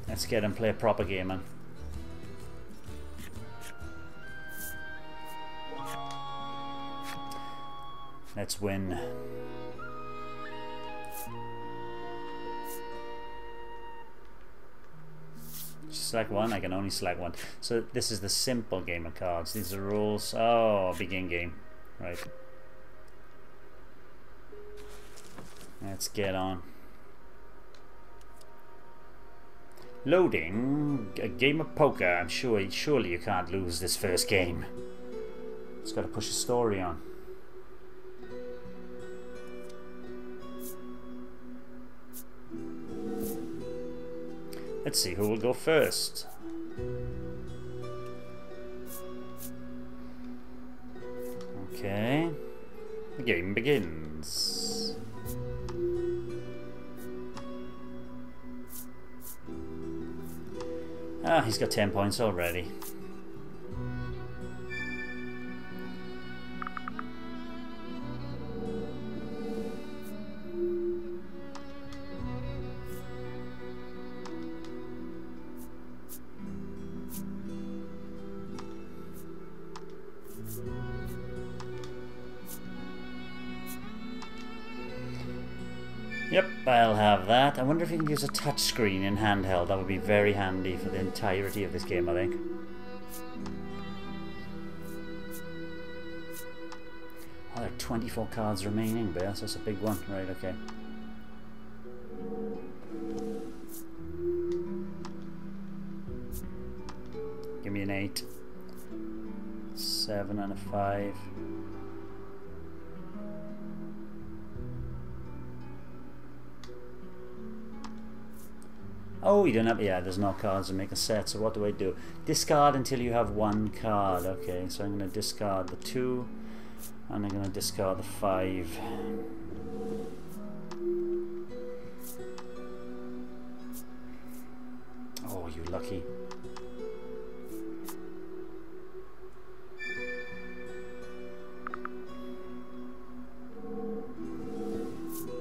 let's get and play a proper game, man. Let's win. Select one. I can only select one. So this is the simple game of cards. These are rules. Oh, begin game. Right. Let's get on. Loading a game of poker. I'm sure. Surely you can't lose this first game. Just got to push the story on. Let's see who will go first. Okay. The game begins. Ah, he's got 10 points already. Yep, I'll have that. I wonder if you can use a touchscreen in handheld. That would be very handy for the entirety of this game, I think. Oh, there are 24 cards remaining, but that's a big one. Right, okay. Give me an 8. 7 and a 5. Oh, you don't have... Yeah, there's no cards to make a set, so what do I do? Discard until you have 1 card. Okay, so I'm going to discard the 2, and I'm going to discard the 5. Oh, you lucky.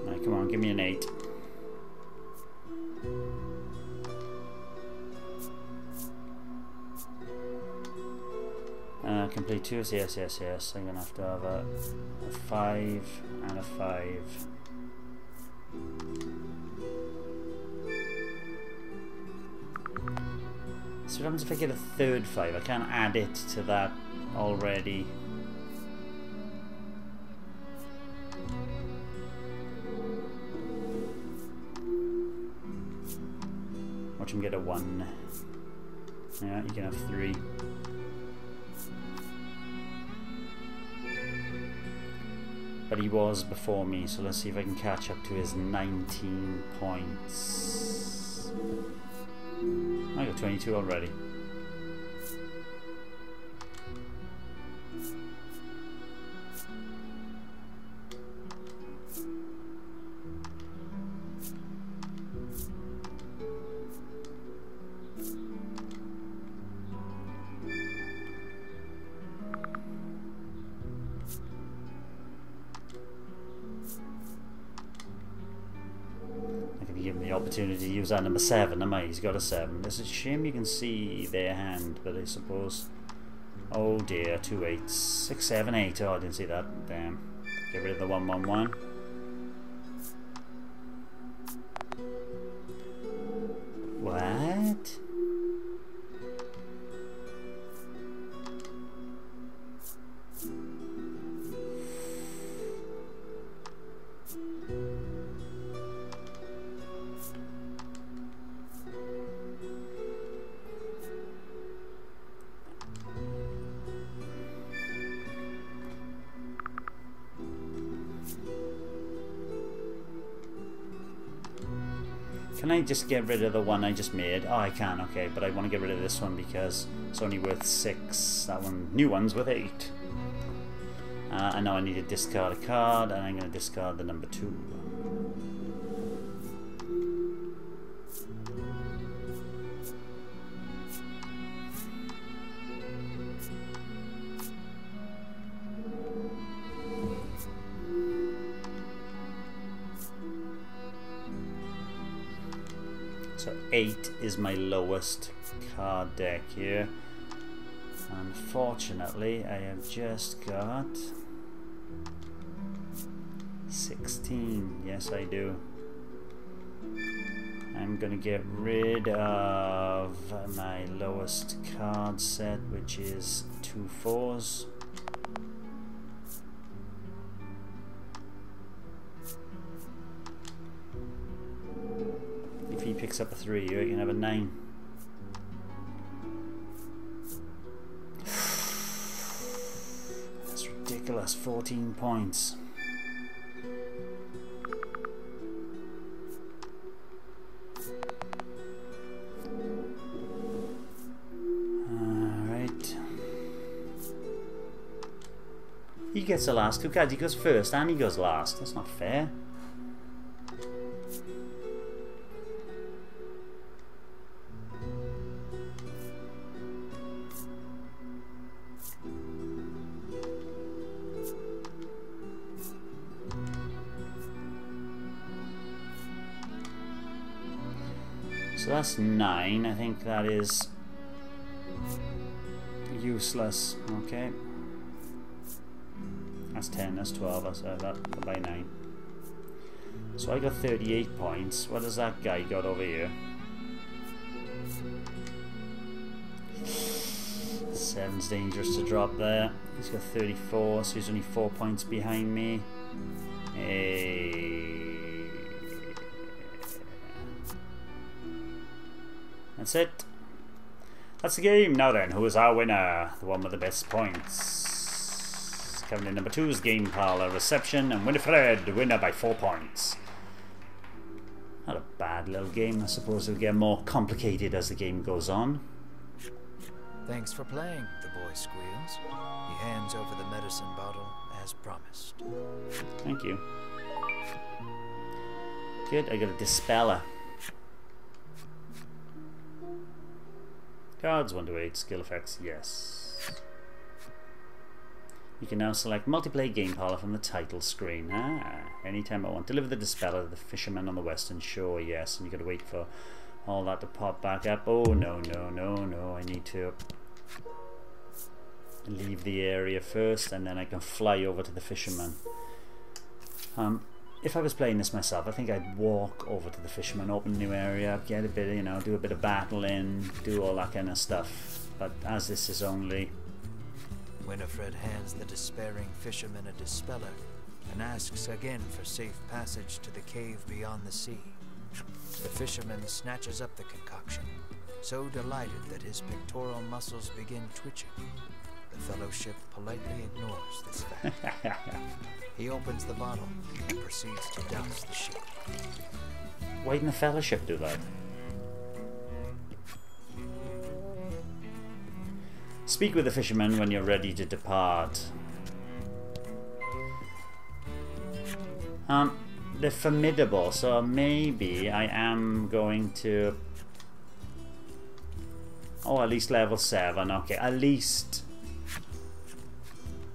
Alright, come on, give me an 8. Complete 2, yes. I'm gonna have to have a 5 and a 5. So what happens if I get a third 5? I can't add it to that already. Watch him get a 1. Yeah, you can have 3. But he was before me, so let's see if I can catch up to his 19 points. I got 22 already. Give him the opportunity to use that number 7, am I? He's got a 7. It's a shame you can see their hand, but I suppose... Oh dear, 2 8s. 6 7 8. Oh, I didn't see that. Damn. Get rid of the 1 1 1. What? Can I just get rid of the one I just made? Oh, I can, okay, but I want to get rid of this one because it's only worth 6. That one, new one's worth 8. And now I need to discard a card, and I'm going to discard the number 2. So 8 is my lowest card deck here. Unfortunately, I have just got 16. Yes, I do. I'm gonna get rid of my lowest card set, which is 2 4s. If he picks up a 3, you can have a 9. That's ridiculous. 14 points. Alright. He gets the last 2 cards. He goes first and he goes last. That's not fair. So that's 9. I think that is useless. Okay. That's 10. That's 12. That's that by 9. So I got 38 points. What has that guy got over here? 7's dangerous to drop there. He's got 34, so he's only 4 points behind me. That's it. That's the game. Now then, who is our winner? The one with the best points. Coming in number 2 is Game Parlor Reception, and Winifred, the winner by 4 points. Not a bad little game. I suppose it'll get more complicated as the game goes on. Thanks for playing, the boy squeals. He hands over the medicine bottle as promised. Thank you. Good, I got a Dispeller. Cards 1 to 8, skill effects, yes. You can now select multiplayer game parlor from the title screen. Anytime I want. Deliver the Dispeller to the fisherman on the western shore, yes. And you gotta wait for all that to pop back up. Oh no, no, no, no, I need to leave the area first, and then I can fly over to the fisherman. If I was playing this myself, I think I'd walk over to the fisherman, open a new area, get a bit of, you know, do a bit of battling, do all that kind of stuff. But as this is only... Winifred hands the despairing fisherman a dispeller and asks again for safe passage to the cave beyond the sea. The fisherman snatches up the concoction, so delighted that his pectoral muscles begin twitching. The fellowship politely ignores this fact. He opens the bottle and proceeds to douse the ship. Why didn't the fellowship do that? Speak with the fisherman when you're ready to depart. They're formidable, so maybe I am going to... Oh, at least level 7. Okay, at least...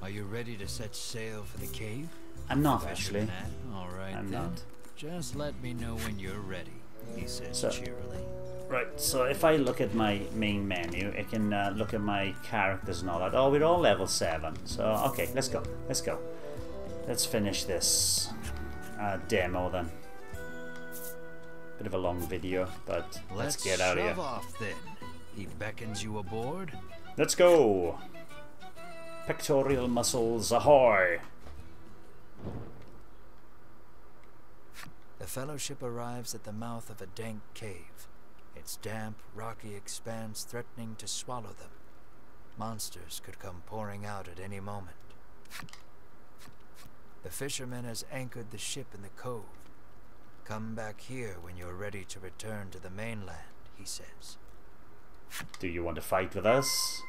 Are you ready to set sail for the cave? I'm not, actually. All right, I'm then. not. Just let me know when you're ready, he says cheerily. Right, so if I look at my main menu, I can look at my characters and all that. Oh, we're all level 7. So, okay, let's go. Let's go. Let's finish this demo then. Bit of a long video, but let's get out of here. Let's shove off then. He beckons you aboard. Let's go. Pectoral muscles ahoy! The fellowship arrives at the mouth of a dank cave, its damp, rocky expanse threatening to swallow them. Monsters could come pouring out at any moment. The fisherman has anchored the ship in the cove. Come back here when you're ready to return to the mainland, he says. Do you want to fight with us?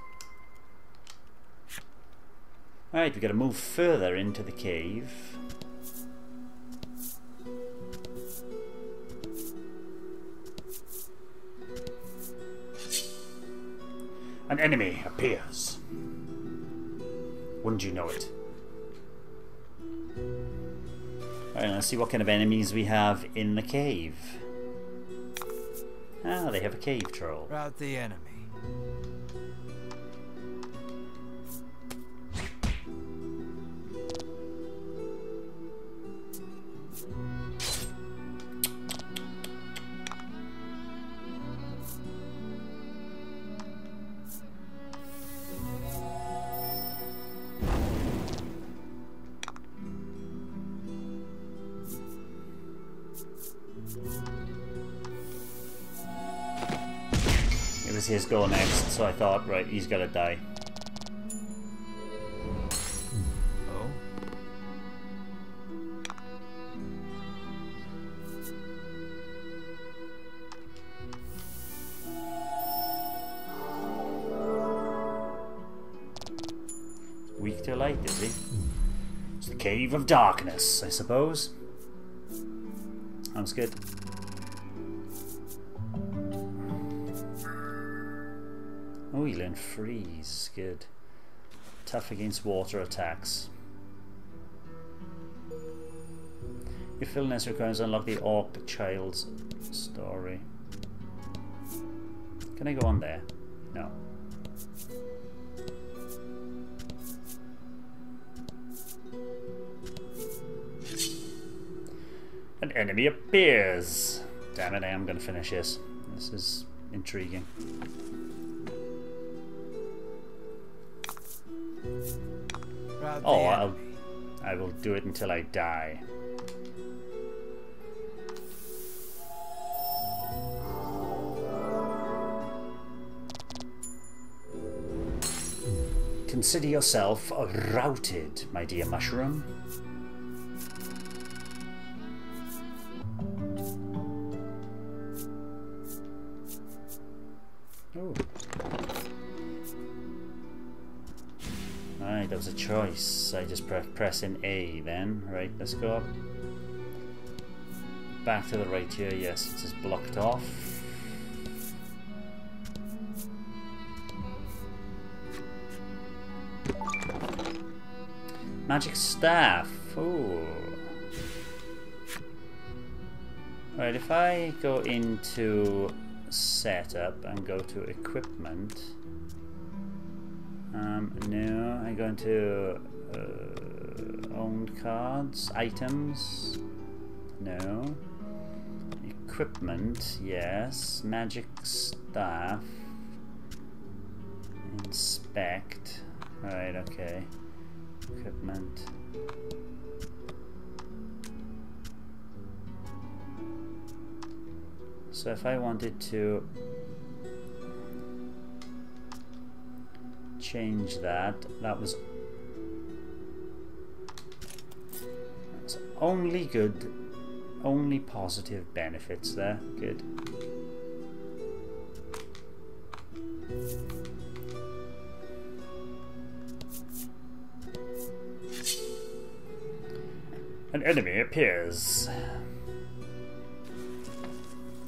Alright, we gotta move further into the cave. An enemy appears. Wouldn't you know it? Alright, let's see what kind of enemies we have in the cave. Ah, they have a cave troll. Rout the enemy. It was his go next, so I thought, right, he's gotta die. Oh? Weak to light, is he? It's the Cave of Darkness, I suppose. Sounds good. Oh, you learn freeze. Good. Tough against water attacks. Your fillness requires unlock the Orc Child's story. Can I go on there? No. An enemy appears. Damn it, I am going to finish this. This is intriguing. Oh, I will do it until I die. Consider yourself routed, my dear mushroom. Oh. Alright, that was a choice. I just press in A then. Right, let's go up. Back to the right here. Yes, it's just blocked off. Magic staff. Ooh. Right, if I go into setup and go to equipment, No, I go into owned cards, items. No. Equipment, yes. Magic staff. Inspect. Right, okay. Equipment. So if I wanted to change that, that was only good, only positive benefits there. Good. An enemy appears.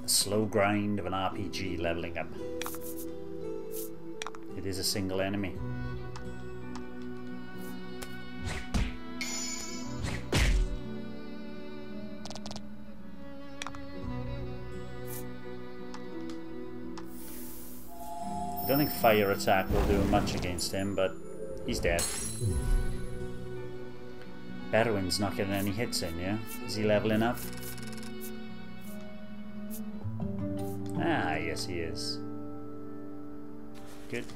A slow grind of an RPG leveling up. It is a single enemy. I don't think fire attack will do much against him, but he's dead. Berwin's not getting any hits in, yeah? Is he leveling up? Ah, yes he is. Good.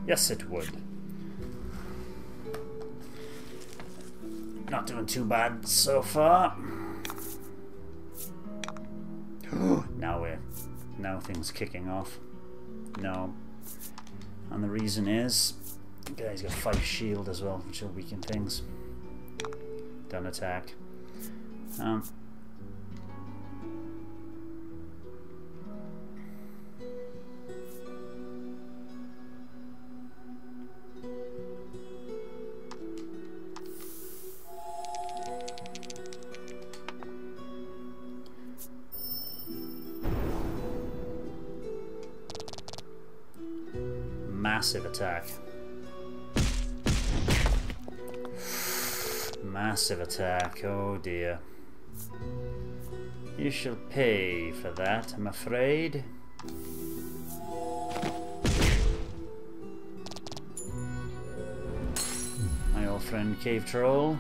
Yes, it would. Not doing too bad so far. Now things kicking off. No. And the reason is, the guy's got 5 shield as well, which will weaken things. Don't attack. Massive attack. Massive attack, oh dear. You shall pay for that, I'm afraid. My old friend Cave Troll.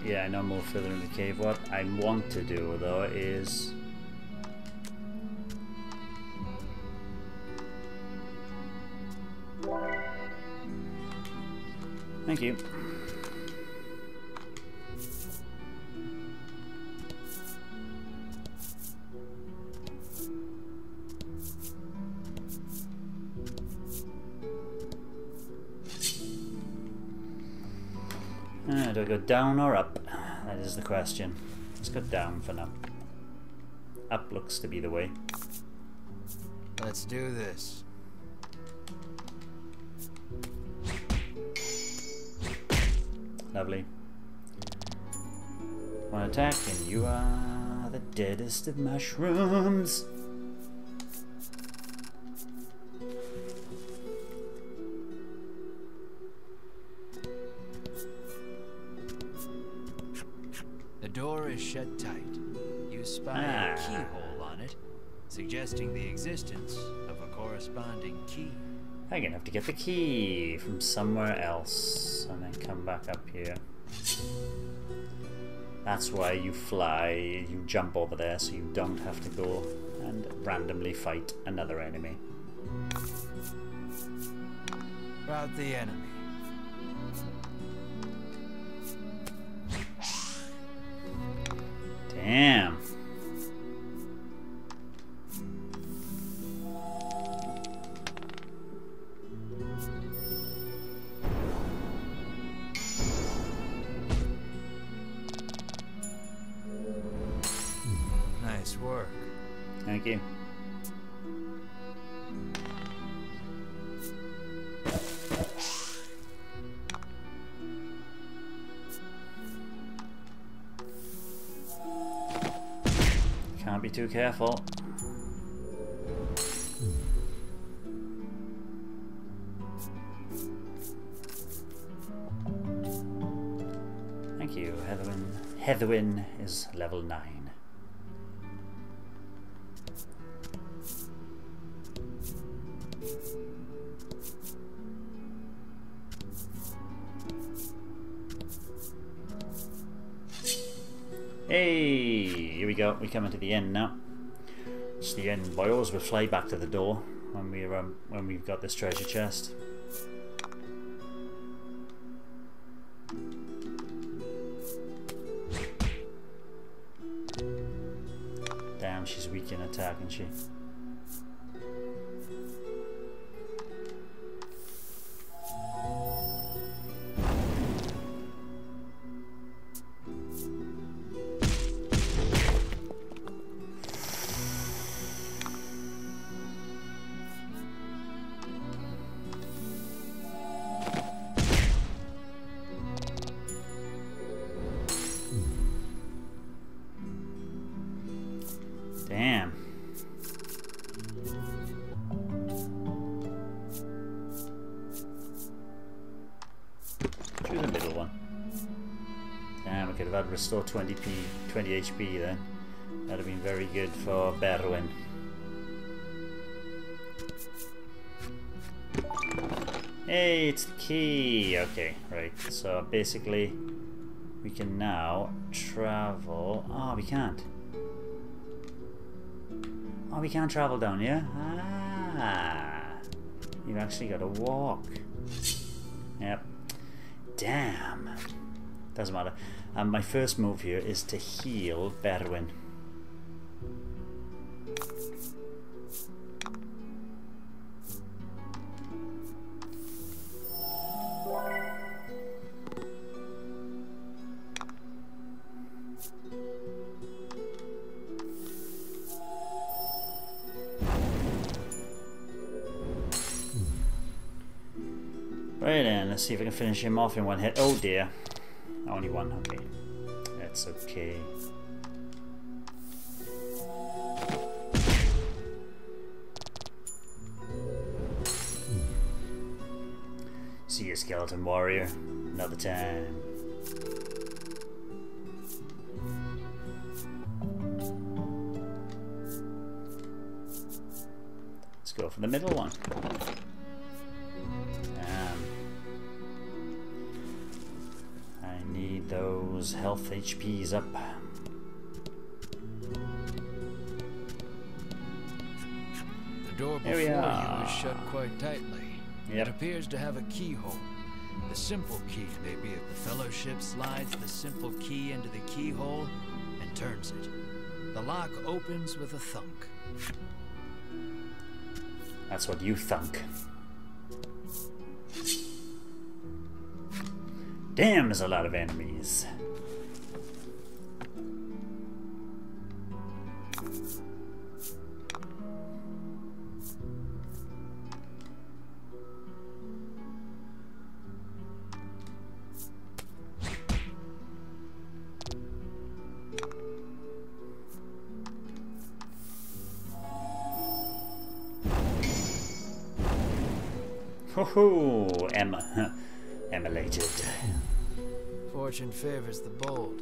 Yeah, I know more further in the cave. What I want to do though is thank you. Do I go down or up? That is the question. Let's go down for now. Up looks to be the way. Let's do this. Lovely. One attack and you are the deadest of mushrooms. The door is shut tight. You spy a keyhole on it, suggesting the existence of a corresponding key. I'm gonna have to get the key from somewhere else and then come back up here. That's why you fly, you jump over there so you don't have to go and randomly fight another enemy. About the enemy. Damn. Nice work. Thank you. too careful. Thank you, Heatherwyn. Heatherwyn is level 9. Hey, here we go. We're coming to the end now. It's the end, boys. We'll fly back to the door when we've got this treasure chest. Damn, she's weak in attack, isn't she? Damn. Choose the middle one. Damn, I could have had restore 20 HP then. That'd have been very good for Berwyn. Hey, it's the key! Okay, right. So basically, we can now travel. Oh, we can't. Oh, we can't travel down here? Ah, you've actually got to walk. Yep. Damn. Doesn't matter. My first move here is to heal Berwyn. Right then, let's see if I can finish him off in one hit. Oh dear. Only one, okay. That's okay. See you, skeleton warrior. Another time. Let's go for the middle one. Those health HPs up. The door before you is shut quite tightly. Yep. It appears to have a keyhole. The simple key, maybe, if the Fellowship slides the simple key into the keyhole and turns it. The lock opens with a thunk. That's what you thunk. Damn, there's a lot of enemies. Ho-ho! Emulated. Fortune favors the bold.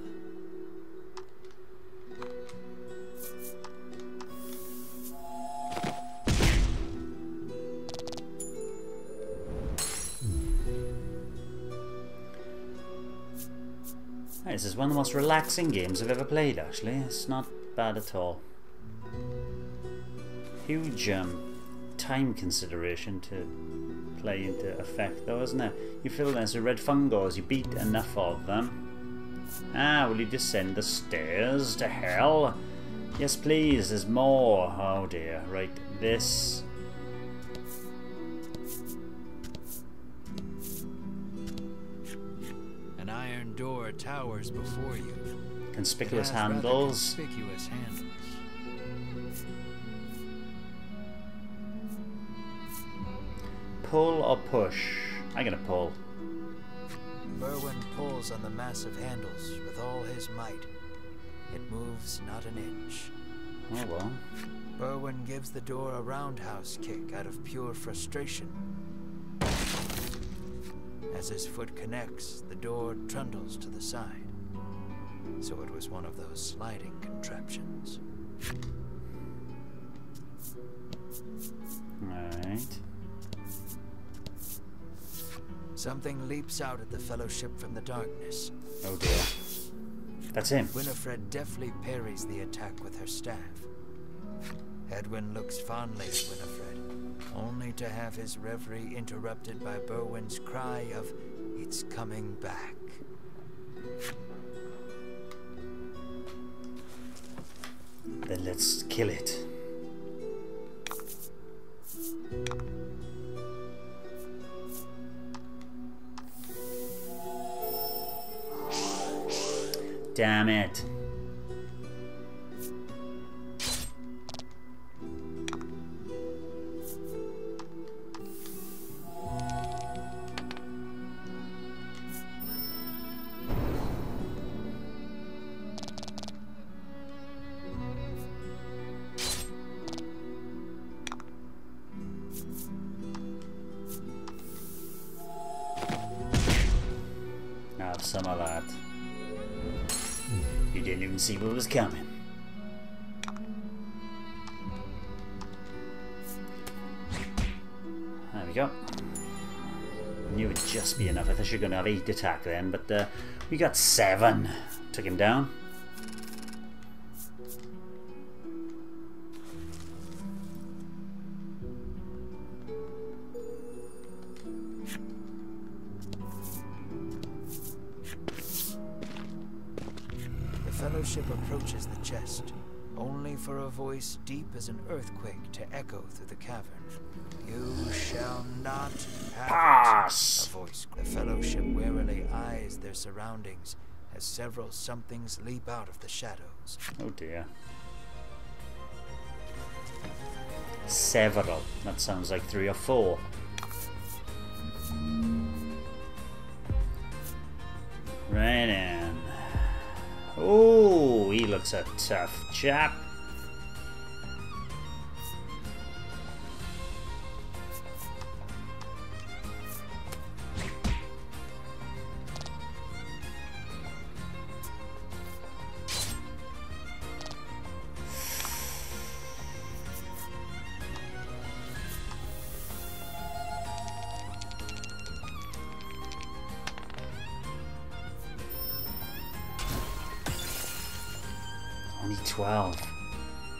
This is one of the most relaxing games I've ever played, actually. It's not bad at all. Huge time consideration to play into effect, though, isn't it? You fill this with red fungos, you beat enough of them. Ah, will you descend the stairs to hell? Yes, please, there's more. Oh dear, right, this. An iron door towers before you. Conspicuous handles. Conspicuous handles. Pull or push? I'm gonna pull. Berwyn pulls on the massive handles with all his might. It moves not an inch. Oh well. Berwin gives the door a roundhouse kick out of pure frustration. As his foot connects, the door trundles to the side. So it was one of those sliding contraptions. Alright. Something leaps out at the Fellowship from the darkness. Oh dear. That's him. Winifred deftly parries the attack with her staff. Edwin looks fondly at Winifred, only to have his reverie interrupted by Berwin's cry of, "It's coming back." Then let's kill it. Damn it. Have some of that. You didn't even see what was coming. There we go. Knew it'd just be enough. I thought you were going to have 8 attack then, but we got 7. Took him down. The Fellowship approaches the chest, only for a voice deep as an earthquake to echo through the cavern. "You shall not have Pass!" it." A voice. The Fellowship warily eyes their surroundings as several somethings leap out of the shadows. Oh dear. Several. That sounds like 3 or 4. Right in. Oh, he looks a tough chap. Only 12.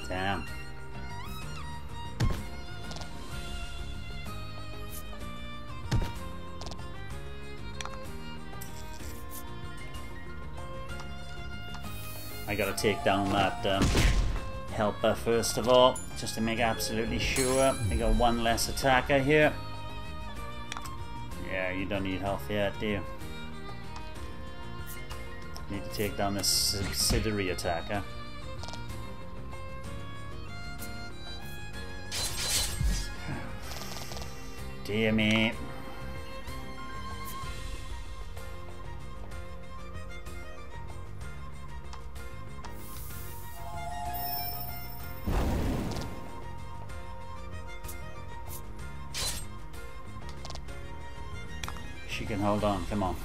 Damn. I gotta take down that helper first of all, just to make absolutely sure. I got 1 less attacker here. Yeah, you don't need health yet, do you? Need to take down this subsidiary attacker. Dear me. She can hold on, come on.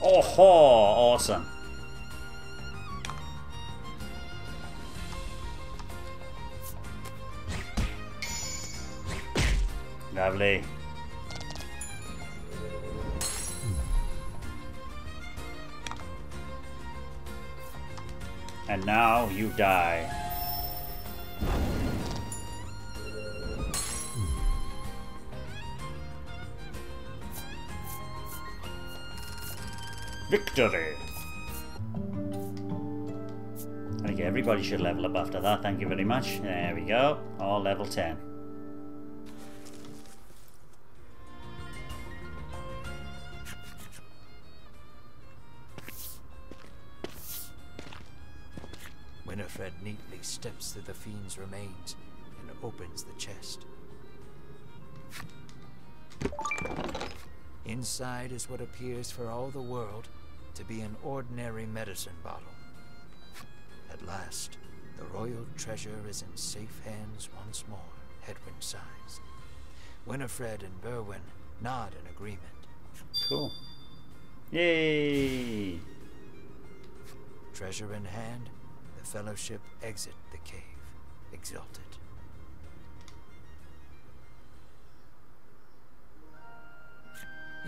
Oh ho! Awesome. Lovely. And now you die. Victory! I think everybody should level up after that, thank you very much. There we go, all level 10. Winifred neatly steps through the fiend's remains and opens the chest. Inside is what appears for all the world to be an ordinary medicine bottle. At last, the royal treasure is in safe hands once more, Hedwyn sighs. Winifred and Berwin nod in agreement. Cool. Yay! Treasure in hand, the Fellowship exit the cave, exulted.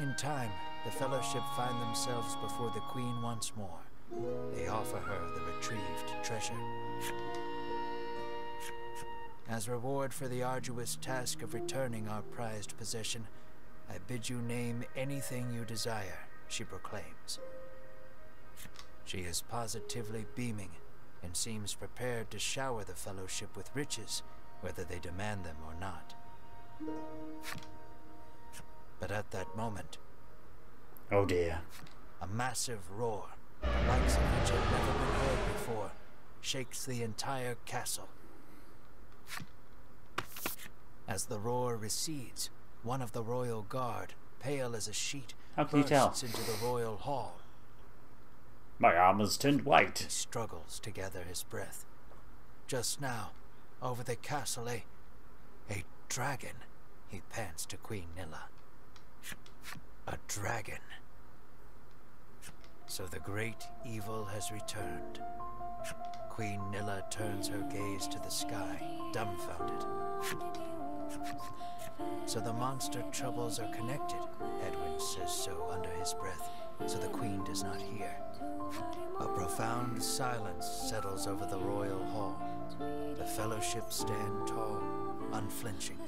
In time, the Fellowship find themselves before the Queen once more. They offer her the retrieved treasure. As reward for the arduous task of returning our prized possession, I bid you name anything you desire, she proclaims. She is positively beaming and seems prepared to shower the Fellowship with riches, whether they demand them or not. But at that moment, oh dear, a massive roar, the likes of which had never been heard before, shakes the entire castle. As the roar recedes, one of the royal guard, pale as a sheet, how can you tell? bursts into the royal hall. My armor's turned white. He struggles to gather his breath. Just now, over the castle, a dragon, he pants to Queen Nilla. A dragon. So the great evil has returned. Queen Nilla turns her gaze to the sky, dumbfounded. So the monster troubles are connected, Edwin says so under his breath, so the Queen does not hear. A profound silence settles over the royal hall. The Fellowship stand tall, unflinching,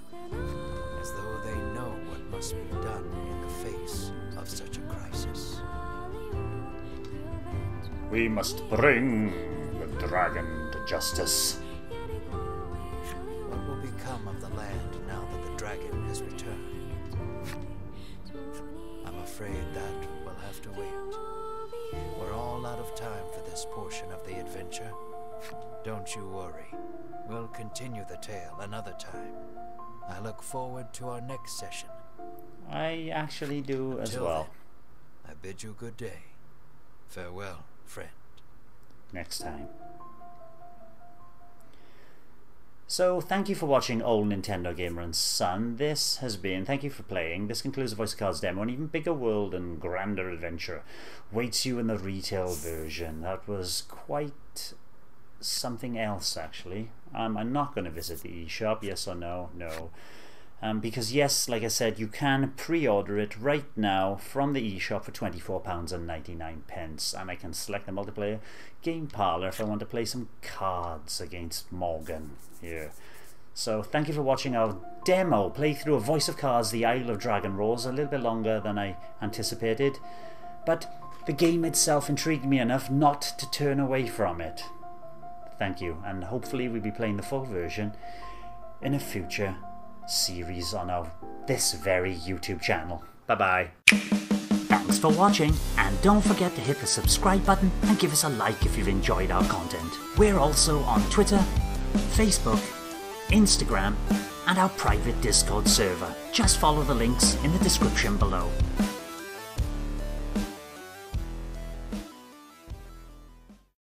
as though they know what must be done in the face of such a crisis. We must bring the dragon to justice. What will become of the land now that the dragon has returned? I'm afraid that will have to wait. We're all out of time for this portion of the adventure. Don't you worry. We'll continue the tale another time. I look forward to our next session. I actually do as Till well. then, I bid you good day. Farewell, friend. Next time. So, thank you for watching Old Nintendo Gamer and Son. This has been, thank you for playing. This concludes the Voice of Cards demo. An even bigger world and grander adventure waits you in the retail version. That was quite something else, actually. I'm not going to visit the eShop, yes or no? No. Because yes, like I said, you can pre-order it right now from the eShop for £24.99, and I can select the multiplayer game parlor if I want to play some cards against Morgan here. So thank you for watching our demo playthrough of Voice of Cards, the Isle of Dragon Roars. A little bit longer than I anticipated, but the game itself intrigued me enough not to turn away from it. Thank you, and hopefully we'll be playing the full version in a future series on this very YouTube channel. Bye bye. Thanks for watching, and don't forget to hit the subscribe button and give us a like if you've enjoyed our content. We're also on Twitter, Facebook, Instagram, and our private Discord server. Just follow the links in the description below.